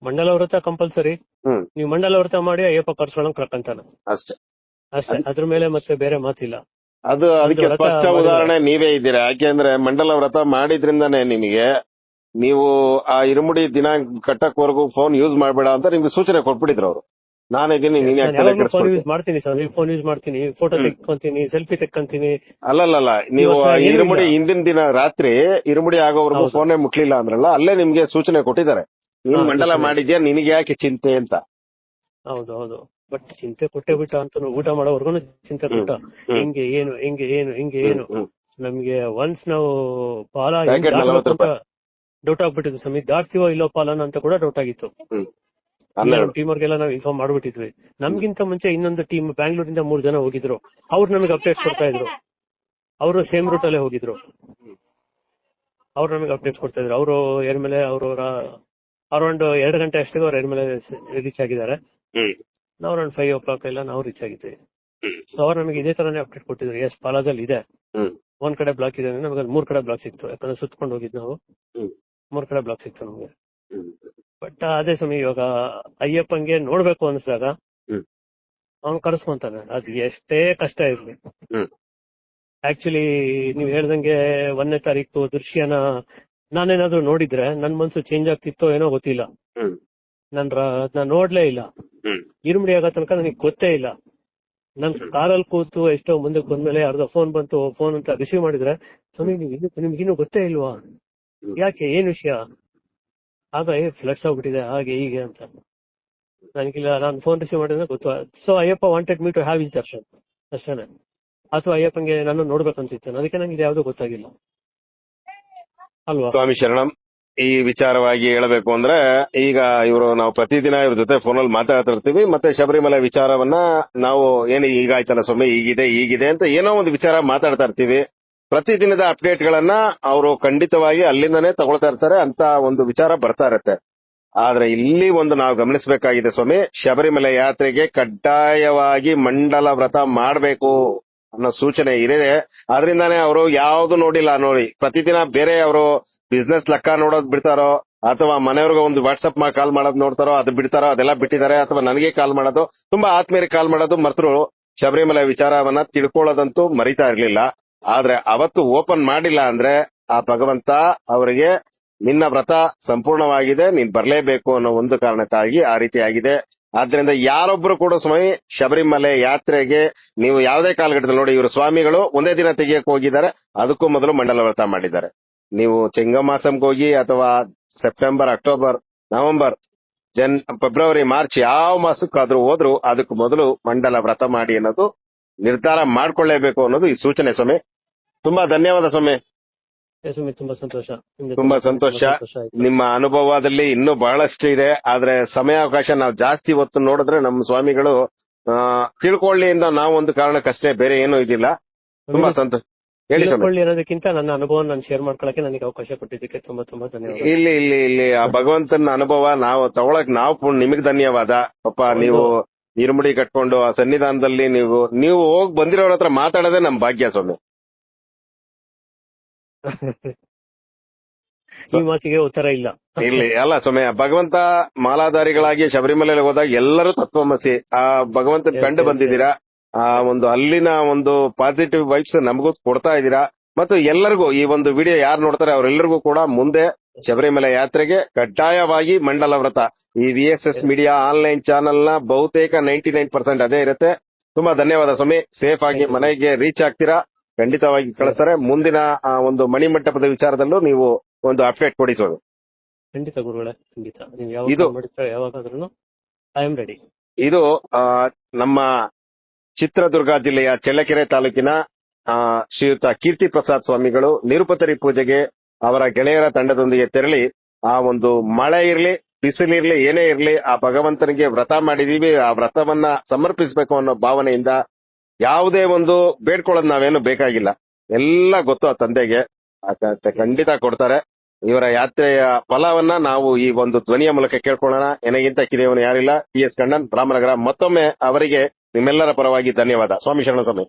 ಮಂಡಲ ವ್ರತ ಕಂಪಲ್ಸರಿ. ನೀವು ಮಂಡಲ ವ್ರತ ಮಾಡಿ ಅಯ್ಯಪ್ಪ ಕರ್ಸ್ಕೊಳಂಗ್ ಕರ್ಕಂತಾನ ಅಷ್ಟೇ. ಅದ್ರ ಮೇಲೆ ಮತ್ತೆ ಬೇರೆ ಮಾತಿಲ್ಲ. ಅದಕ್ಕೆ ಸ್ಪಷ್ಟ ಉದಾಹರಣೆ ನೀವೇ ಇದ್ದೀರಾ. ಯಾಕೆಂದ್ರೆ ಮಂಡಲ ವ್ರತ ಮಾಡಿದ್ರಿಂದಾನೇ ನಿಮಗೆ, ನೀವು ಆ ಇರುಮುಡಿ ದಿನ ಕಟ್ಟಕ್ವರೆಗೂ ಫೋನ್ ಯೂಸ್ ಮಾಡ್ಬೇಡ ಅಂತ ನಿಮ್ಗೆ ಸೂಚನೆ ಕೊಟ್ಬಿಟ್ಟಿದ್ರು ಅವರು. ನಾನಿದ್ದೀನಿ, ಫೋನ್ ಯೂಸ್ ಮಾಡ್ತೀನಿ ಸರ್, ಫೋನ್ ಯೂಸ್ ಮಾಡ್ತೀನಿ, ಫೋಟೋ ತೆಕ್ಕೊಂತೀನಿ, ಸೆಲ್ಫಿ ತೆಕ್ಕೊಂತೀನಿ. ಅಲ್ಲಲ್ಲ, ನೀವು ಇರುಮುಡಿ ಹಿಂದಿನ ದಿನ ರಾತ್ರಿ ಇರುಮುಡಿ ಆಗೋವರೆಗೂ ಫೋನೇ ಮುಟ್ಲಿಲ್ಲ ಅಂದ್ರಲ್ಲ, ಅಲ್ಲೇ ನಿಮ್ಗೆ ಸೂಚನೆ ಕೊಟ್ಟಿದ್ದಾರೆ, ನೀನ್ ಮಂಡಲ ಮಾಡಿದ್ಯಾ, ನಿನಗೆ ಯಾಕೆ ಚಿಂತೆ ಅಂತ. ಹೌದು, ಬಟ್ ಚಿಂತೆ ಕೊಟ್ಟೆ ಬಿಟ್ಟ ಅಂತ ಊಟ ಮಾಡೋವರೆಗೂ ಚಿಂತೆ ಕೊಟ್ಟ. ಹಿಂಗೆ ಏನು ನಮ್ಗೆ ಒನ್ಸ್ ನಾವು ಪಾಲ ಡೌಟ್ ಆಗ್ಬಿಟ್ಟಿದ್ದು ಸ್ವಾಮಿ, ದಾಟ್ಸಿವೋ ಇಲ್ಲೋ ಪಾಲನ ಅಂತ ಕೂಡ ಡೌಟ್ ಆಗಿತ್ತು. 12. ಟೀಮ್ ಅವ್ರಿಗೆಲ್ಲ ನಾವು ಇನ್ಫಾರ್ಮ್ ಮಾಡ್ಬಿಟ್ಟಿದ್ವಿ. ನಮ್ಗಿಂತ ಮುಂಚೆ ಇನ್ನೊಂದು ಟೀಮ್ ಬ್ಯಾಂಗ್ಳೂರಿಂದ 3 ಜನ ಹೋಗಿದ್ರು. ಅವ್ರು ನಮಗೆ ಅಪ್ಡೇಟ್ಸ್ ಕೊಡ್ತಾ ಇದ್ರು. ಅವರು ಸೇಮ್ ರೂಟ್ ಅಲ್ಲೇ ಹೋಗಿದ್ರು. ಅವ್ರು ನಮಗೆ ಅಪ್ಡೇಟ್ಸ್ ಕೊಡ್ತಾ ಇದ್ರು. ಅವರು ಎರ್ಮೇಲೆ ಅವರು ಅರೌಂಡ್ 2 ಗಂಟೆ ಅಷ್ಟಿಗೆ ಅವ್ರು ಎರ್ಮೇಲೆ ರೀಚ್ ಆಗಿದ್ದಾರೆ. ನಾವು ಅರೌಂಡ್ 5 o'clock ಎಲ್ಲ ನಾವು ರೀಚ್ ಆಗಿದ್ವಿ. ಸೊ ಅವ್ರು ನಮಗೆ ಇದೇ ತರನೇ ಅಪ್ಡೇಟ್ ಕೊಟ್ಟಿದ್ರು. ಎಸ್, ಪಾಲಾದಲ್ಲಿ ಇದೆ, ಒಂದ್ ಕಡೆ ಬ್ಲಾಕ್ ಇದೆ. ನಮಗೆ 3 ಕಡೆ ಬ್ಲಾಕ್ ಸಿಕ್ತು. ಯಾಕಂದ್ರೆ ಸುತ್ಕೊಂಡು ಹೋಗಿದ್ ನಾವು. 3 ಕಡೆ ಬ್ಲಾಕ್ ಸಿಕ್ತು ನಮಗೆ. ಬಟ್ ಅದೇ ಸಮಯ ಇವಾಗ ಅಯ್ಯಪ್ಪಂಗೆ ನೋಡ್ಬೇಕು ಅನ್ಸಿದಾಗ ಅವ್ನು ಕರ್ಸ್ಕೊಂತಾನೆ, ಅದ್ ಎಷ್ಟೇ ಕಷ್ಟ ಇರ್ಲಿ. ಆಕ್ಚುಲಿ ನೀವ್ ಹೇಳ್ದಂಗೆ 1ನೇ ತಾರೀಕು ದೃಶ್ಯನ ನಾನೇನಾದ್ರೂ ನೋಡಿದ್ರೆ ನನ್ ಮನ್ಸು ಚೇಂಜ್ ಆಗ್ತಿತ್ತೋ ಏನೋ ಗೊತ್ತಿಲ್ಲ. ಅದನ್ನ ನೋಡ್ಲೇ ಇಲ್ಲ. ಇರುಮುಡಿ ಆಗೋ ತನಕ ನನಗೆ ಗೊತ್ತೇ ಇಲ್ಲ. ನನ್ ಕಾರಲ್ಲಿ ಕೂತು ಎಷ್ಟೋ ಮುಂದಕ್ಕೆ ಬಂದ್ಮೇಲೆ ಅರ್ಧ ಫೋನ್ ಬಂತು, ಫೋನ್ ಅಂತ ರಿಸೀವ್ ಮಾಡಿದ್ರೆ, ಸ್ವಾಮಿ ನಿಮ್ಗಿನ್ನೂ ಗೊತ್ತೇ ಇಲ್ವಾ, ಯಾಕೆ, ಏನ್ ವಿಷಯ, ಆಗ ಫ್ಲಡ್ಸ್ ಆಗ್ಬಿಟ್ಟಿದೆ ಹಾಗೆ ಹೀಗೆ ಅಂತ. ನನಗಿಲ್ಲ, ನಾನು ಫೋನ್ ರಿಸೀವ್ ಮಾಡಿದ್ರೆ ಗೊತ್ತು. So Ayyappa wanted me to have his darshan ಅಷ್ಟೇನೆ. ಅಥವಾ ಅಯ್ಯಪ್ಪಂಗೆ ನಾನು ನೋಡ್ಬೇಕನ್ಸಿತ್ತು, ಅದಕ್ಕೆ ನಂಗೆ ಯಾವ್ದು ಗೊತ್ತಾಗಿಲ್ಲ ಅಲ್ವಾ. ಸ್ವಾಮಿ ಶರಣಂ. ಈ ವಿಚಾರವಾಗಿ ಹೇಳಬೇಕು ಅಂದ್ರೆ, ಈಗ ನಾವು ಪ್ರತಿದಿನ ಇವ್ರ ಜೊತೆ ಫೋನಲ್ಲಿ ಮಾತಾಡ್ತಿರ್ತೀವಿ. ಮತ್ತೆ ಶಬರಿಮಲೆ ವಿಚಾರವನ್ನ ನಾವು ಏನು ಈಗಾಯ್ತಲ್ಲ ಸ್ವಾಮಿ, ಹೀಗಿದೆ ಅಂತ ಏನೋ ಒಂದು ವಿಚಾರ ಮಾತಾಡ್ತಾ ಇರ್ತೀವಿ. ಪ್ರತಿದಿನದ ಅಪ್ಡೇಟ್ ಗಳನ್ನ ಅವರು ಖಂಡಿತವಾಗಿ ಅಲ್ಲಿಂದನೇ ತಗೊಳ್ತಾ ಇರ್ತಾರೆ ಅಂತ ಒಂದು ವಿಚಾರ ಬರ್ತಾ ಇರುತ್ತೆ. ಆದ್ರೆ ಇಲ್ಲಿ ಒಂದು ನಾವು ಗಮನಿಸಬೇಕಾಗಿದೆ ಸ್ವಾಮಿ, ಶಬರಿಮಲೆ ಯಾತ್ರೆಗೆ ಕಡ್ಡಾಯವಾಗಿ ಮಂಡಲ ವ್ರತ ಮಾಡಬೇಕು ಅನ್ನೋ ಸೂಚನೆ ಇದೆ. ಆದ್ರಿಂದಾನೇ ಅವರು ಯಾವ್ದು ನೋಡಿಲ್ಲ ನೋಡಿ, ಪ್ರತಿದಿನ ಬೇರೆ ಅವರು ಬಿಸ್ನೆಸ್ ಲೆಕ್ಕ ನೋಡೋದ್ ಬಿಡ್ತಾರೋ, ಅಥವಾ ಮನೆಯವ್ರಿಗೆ ಒಂದು ವಾಟ್ಸ್ಆಪ್ ಕಾಲ್ ಮಾಡೋದು ನೋಡ್ತಾರೋ ಅದು ಬಿಡ್ತಾರೋ, ಅದೆಲ್ಲ ಬಿಟ್ಟಿದ್ದಾರೆ. ಅಥವಾ ನನಗೆ ಕಾಲ್ ಮಾಡೋದು, ತುಂಬಾ ಆತ್ಮೀಯರಿಗೆ ಕಾಲ್ ಮಾಡೋದು ಮರ್ತರು. ಶಬರಿಮಲೆ ವಿಚಾರವನ್ನ ತಿಳ್ಕೊಳ್ಳೋದಂತೂ ಮರಿತಾ ಇರ್ಲಿಲ್ಲ. ಆದ್ರೆ ಅವತ್ತು ಓಪನ್ ಮಾಡಿಲ್ಲ ಅಂದ್ರೆ ಆ ಭಗವಂತ ಅವರಿಗೆ ನಿನ್ನ ವ್ರತ ಸಂಪೂರ್ಣವಾಗಿದೆ, ನೀನ್ ಬರ್ಲೇಬೇಕು ಅನ್ನೋ ಒಂದು ಕಾರಣಕ್ಕಾಗಿ ಆ ರೀತಿ ಆಗಿದೆ. ಆದ್ರಿಂದ ಯಾರೊಬ್ರು ಕೂಡ ಸ್ವಾಮಿ ಶಬರಿಮಲೆ ಯಾತ್ರೆಗೆ ನೀವು ಯಾವುದೇ ಕಾಲಘಟ್ಟದಲ್ಲಿ ನೋಡಿ, ಇವರು ಸ್ವಾಮಿಗಳು ಒಂದೇ ದಿನ ತೆಗಿಯಕ್ಕೆ ಹೋಗಿದ್ದಾರೆ, ಅದಕ್ಕೂ ಮೊದಲು ಮಂಡಲ ವ್ರತ ಮಾಡಿದ್ದಾರೆ. ನೀವು ಚಿಂಗಮಾಸಂಗೆ ಹೋಗಿ ಅಥವಾ September, October, November, February, March ಯಾವ ಮಾಸಕ್ಕಾದ್ರೂ ಹೋದ್ರು ಅದಕ್ಕೂ ಮೊದಲು ಮಂಡಲ ವ್ರತ ಮಾಡಿ ಅನ್ನೋದು ನಿರ್ಧಾರ ಮಾಡ್ಕೊಳ್ಳೇಬೇಕು ಅನ್ನೋದು ಈ ಸೂಚನೆ ಸ್ವಾಮಿ. ತುಂಬಾ ಧನ್ಯವಾದ ಸ್ವಾಮಿ. ತುಂಬಾ ಸಂತೋಷ. ತುಂಬಾ ಸಂತೋಷ. ನಿಮ್ಮ ಅನುಭವದಲ್ಲಿ ಇನ್ನೂ ಬಹಳಷ್ಟು ಇದೆ. ಆದ್ರೆ ಸಮಯಾವಕಾಶ ನಾವು ಜಾಸ್ತಿ ಹೊತ್ತು ನೋಡಿದ್ರೆ ನಮ್ಮ ಸ್ವಾಮಿಗಳು ತಿಳ್ಕೊಳ್ಳಿ ಅಂತ ನಾವು ಒಂದು ಕಾರಣಕ್ಕಷ್ಟೇ, ಬೇರೆ ಏನೂ ಇದಿಲ್ಲ. ತುಂಬಾ ಸಂತೋಷ. ಹೇಳಿ ಸ್ವಾಮಿ. ಅನ್ನೋದಕ್ಕಿಂತ ನನ್ನ ಅನುಭವ ನಾನು ಶೇರ್ ಮಾಡ್ಕೊಳಕ್ಕೆ ನನಗೆ ಅವಕಾಶ ಕೊಟ್ಟಿದ್ದಕ್ಕೆ ತುಂಬಾ ತುಂಬಾ ಧನ್ಯವಾದ. ಇಲ್ಲಿ ಆ ಭಗವಂತನ ಅನುಭವ ನಾವು ತಗೊಳಕ್ ನಾವು ನಿಮಗೆ ಧನ್ಯವಾದ. ಪಾಪ ನೀವು ಇರುಮುಡಿ ಕಟ್ಕೊಂಡು ಆ ಸನ್ನಿಧಾನದಲ್ಲಿ ನೀವು ಹೋಗಿ ಬಂದಿರೋರ ಹತ್ರ ಮಾತಾಡೋದೇ ನಮ್ ಭಾಗ್ಯ ಸ್ವಾಮಿ. ಈ ಮಾತಿಗೆ ಉತ್ತರ ಇಲ್ಲ. ಇಲ್ಲಿ ಅಲ್ಲ ಸ್ವಾಮಿ, ಭಗವಂತ ಮಾಲಾಧಾರಿಗಳಾಗಿ ಶಬರಿಮಲೆಗೆ ಹೋದಾಗ ಎಲ್ಲರೂ ತತ್ವಮಸಿ ಆ ಭಗವಂತನ ಕಂಡು ಬಂದಿದ್ದೀರಾ. ಆ ಒಂದು ಅಲ್ಲಿನ ಒಂದು ಪಾಸಿಟಿವ್ ವೈಬ್ಸ್ ನಮಗೂ ಕೊಡ್ತಾ ಇದ್ದೀರಾ. ಮತ್ತು ಎಲ್ಲರಿಗೂ ಈ ಒಂದು ವಿಡಿಯೋ ಯಾರು ನೋಡ್ತಾರೆ ಅವರೆಲ್ಲರಿಗೂ ಕೂಡ ಮುಂದೆ ಶಬರಿಮಲೆ ಯಾತ್ರೆಗೆ ಕಡ್ಡಾಯವಾಗಿ ಮಂಡಲ ವ್ರತ ಈ VSS ಮೀಡಿಯಾ ಆನ್ಲೈನ್ ಚಾನೆಲ್ ನ ಬಹುತೇಕ 99% ಅದೇ ಇರುತ್ತೆ. ತುಂಬಾ ಧನ್ಯವಾದ ಸ್ವಾಮಿ. ಸೇಫ್ ಆಗಿ ಮನೆಗೆ ರೀಚ್ ಆಗ್ತೀರಾ, ಖಂಡಿತವಾಗಿ ಕಳಿಸ್ತಾರೆ. ಮುಂದಿನ ಒಂದು ಮಣಿಮಂಟಪದ ವಿಚಾರದಲ್ಲೂ ನೀವು ಒಂದು ಅಪ್ಡೇಟ್ ಕೊಡಿ ಸ್ವಾಮಿ. ಖಂಡಿತ ಗುರುಗಳೇ, ಖಂಡಿತ. ನೀವು ಯಾವಾಗಾದ್ರೂ ಐ ಆಮ್ ರೆಡಿ. ಇದು ನಮ್ಮ ಚಿತ್ರದುರ್ಗ ಜಿಲ್ಲೆಯ ಚಳ್ಳಕೆರೆ ತಾಲೂಕಿನ ಶ್ರೀಯುತ ಕೀರ್ತಿ ಪ್ರಸಾದ್ ಸ್ವಾಮಿಗಳು ನಿರುಪತರಿ ಪೂಜೆಗೆ ಅವರ ಗೆಳೆಯರ ತಂಡದೊಂದಿಗೆ ತೆರಳಿ ಆ ಒಂದು ಮಳೆ ಇರ್ಲಿ ಬಿಸಿಲಿರ್ಲಿ ಏನೇ ಇರ್ಲಿ ಆ ಭಗವಂತನಿಗೆ ವ್ರತ ಮಾಡಿದೀವಿ, ಆ ವ್ರತವನ್ನ ಸಮರ್ಪಿಸಬೇಕು ಅನ್ನೋ ಭಾವನೆಯಿಂದ ಯಾವುದೇ ಒಂದು ಬೇಡ್ಕೊಳ್ಳೋದು ನಾವೇನು ಬೇಕಾಗಿಲ್ಲ, ಎಲ್ಲ ಗೊತ್ತು ಆ ತಂದೆಗೆ, ಖಂಡಿತ ಕೊಡ್ತಾರೆ. ಇವರ ಯಾತ್ರೆಯ ಫಲವನ್ನ ನಾವು ಈ ಒಂದು ಧ್ವನಿಯ ಮೂಲಕ ಕೇಳ್ಕೊಳ್ಳೋಣ. ನನಗಿಂತ ಕಿರಿಯವನು ಯಾರಿಲ್ಲ. TS ಕಣ್ಣನ್, ರಾಮನಗರ. ಮತ್ತೊಮ್ಮೆ ಅವರಿಗೆ ನಿಮ್ಮೆಲ್ಲರ ಪರವಾಗಿ ಧನ್ಯವಾದ. ಸ್ವಾಮಿ ಶರಣ ಸ್ವಾಮಿ.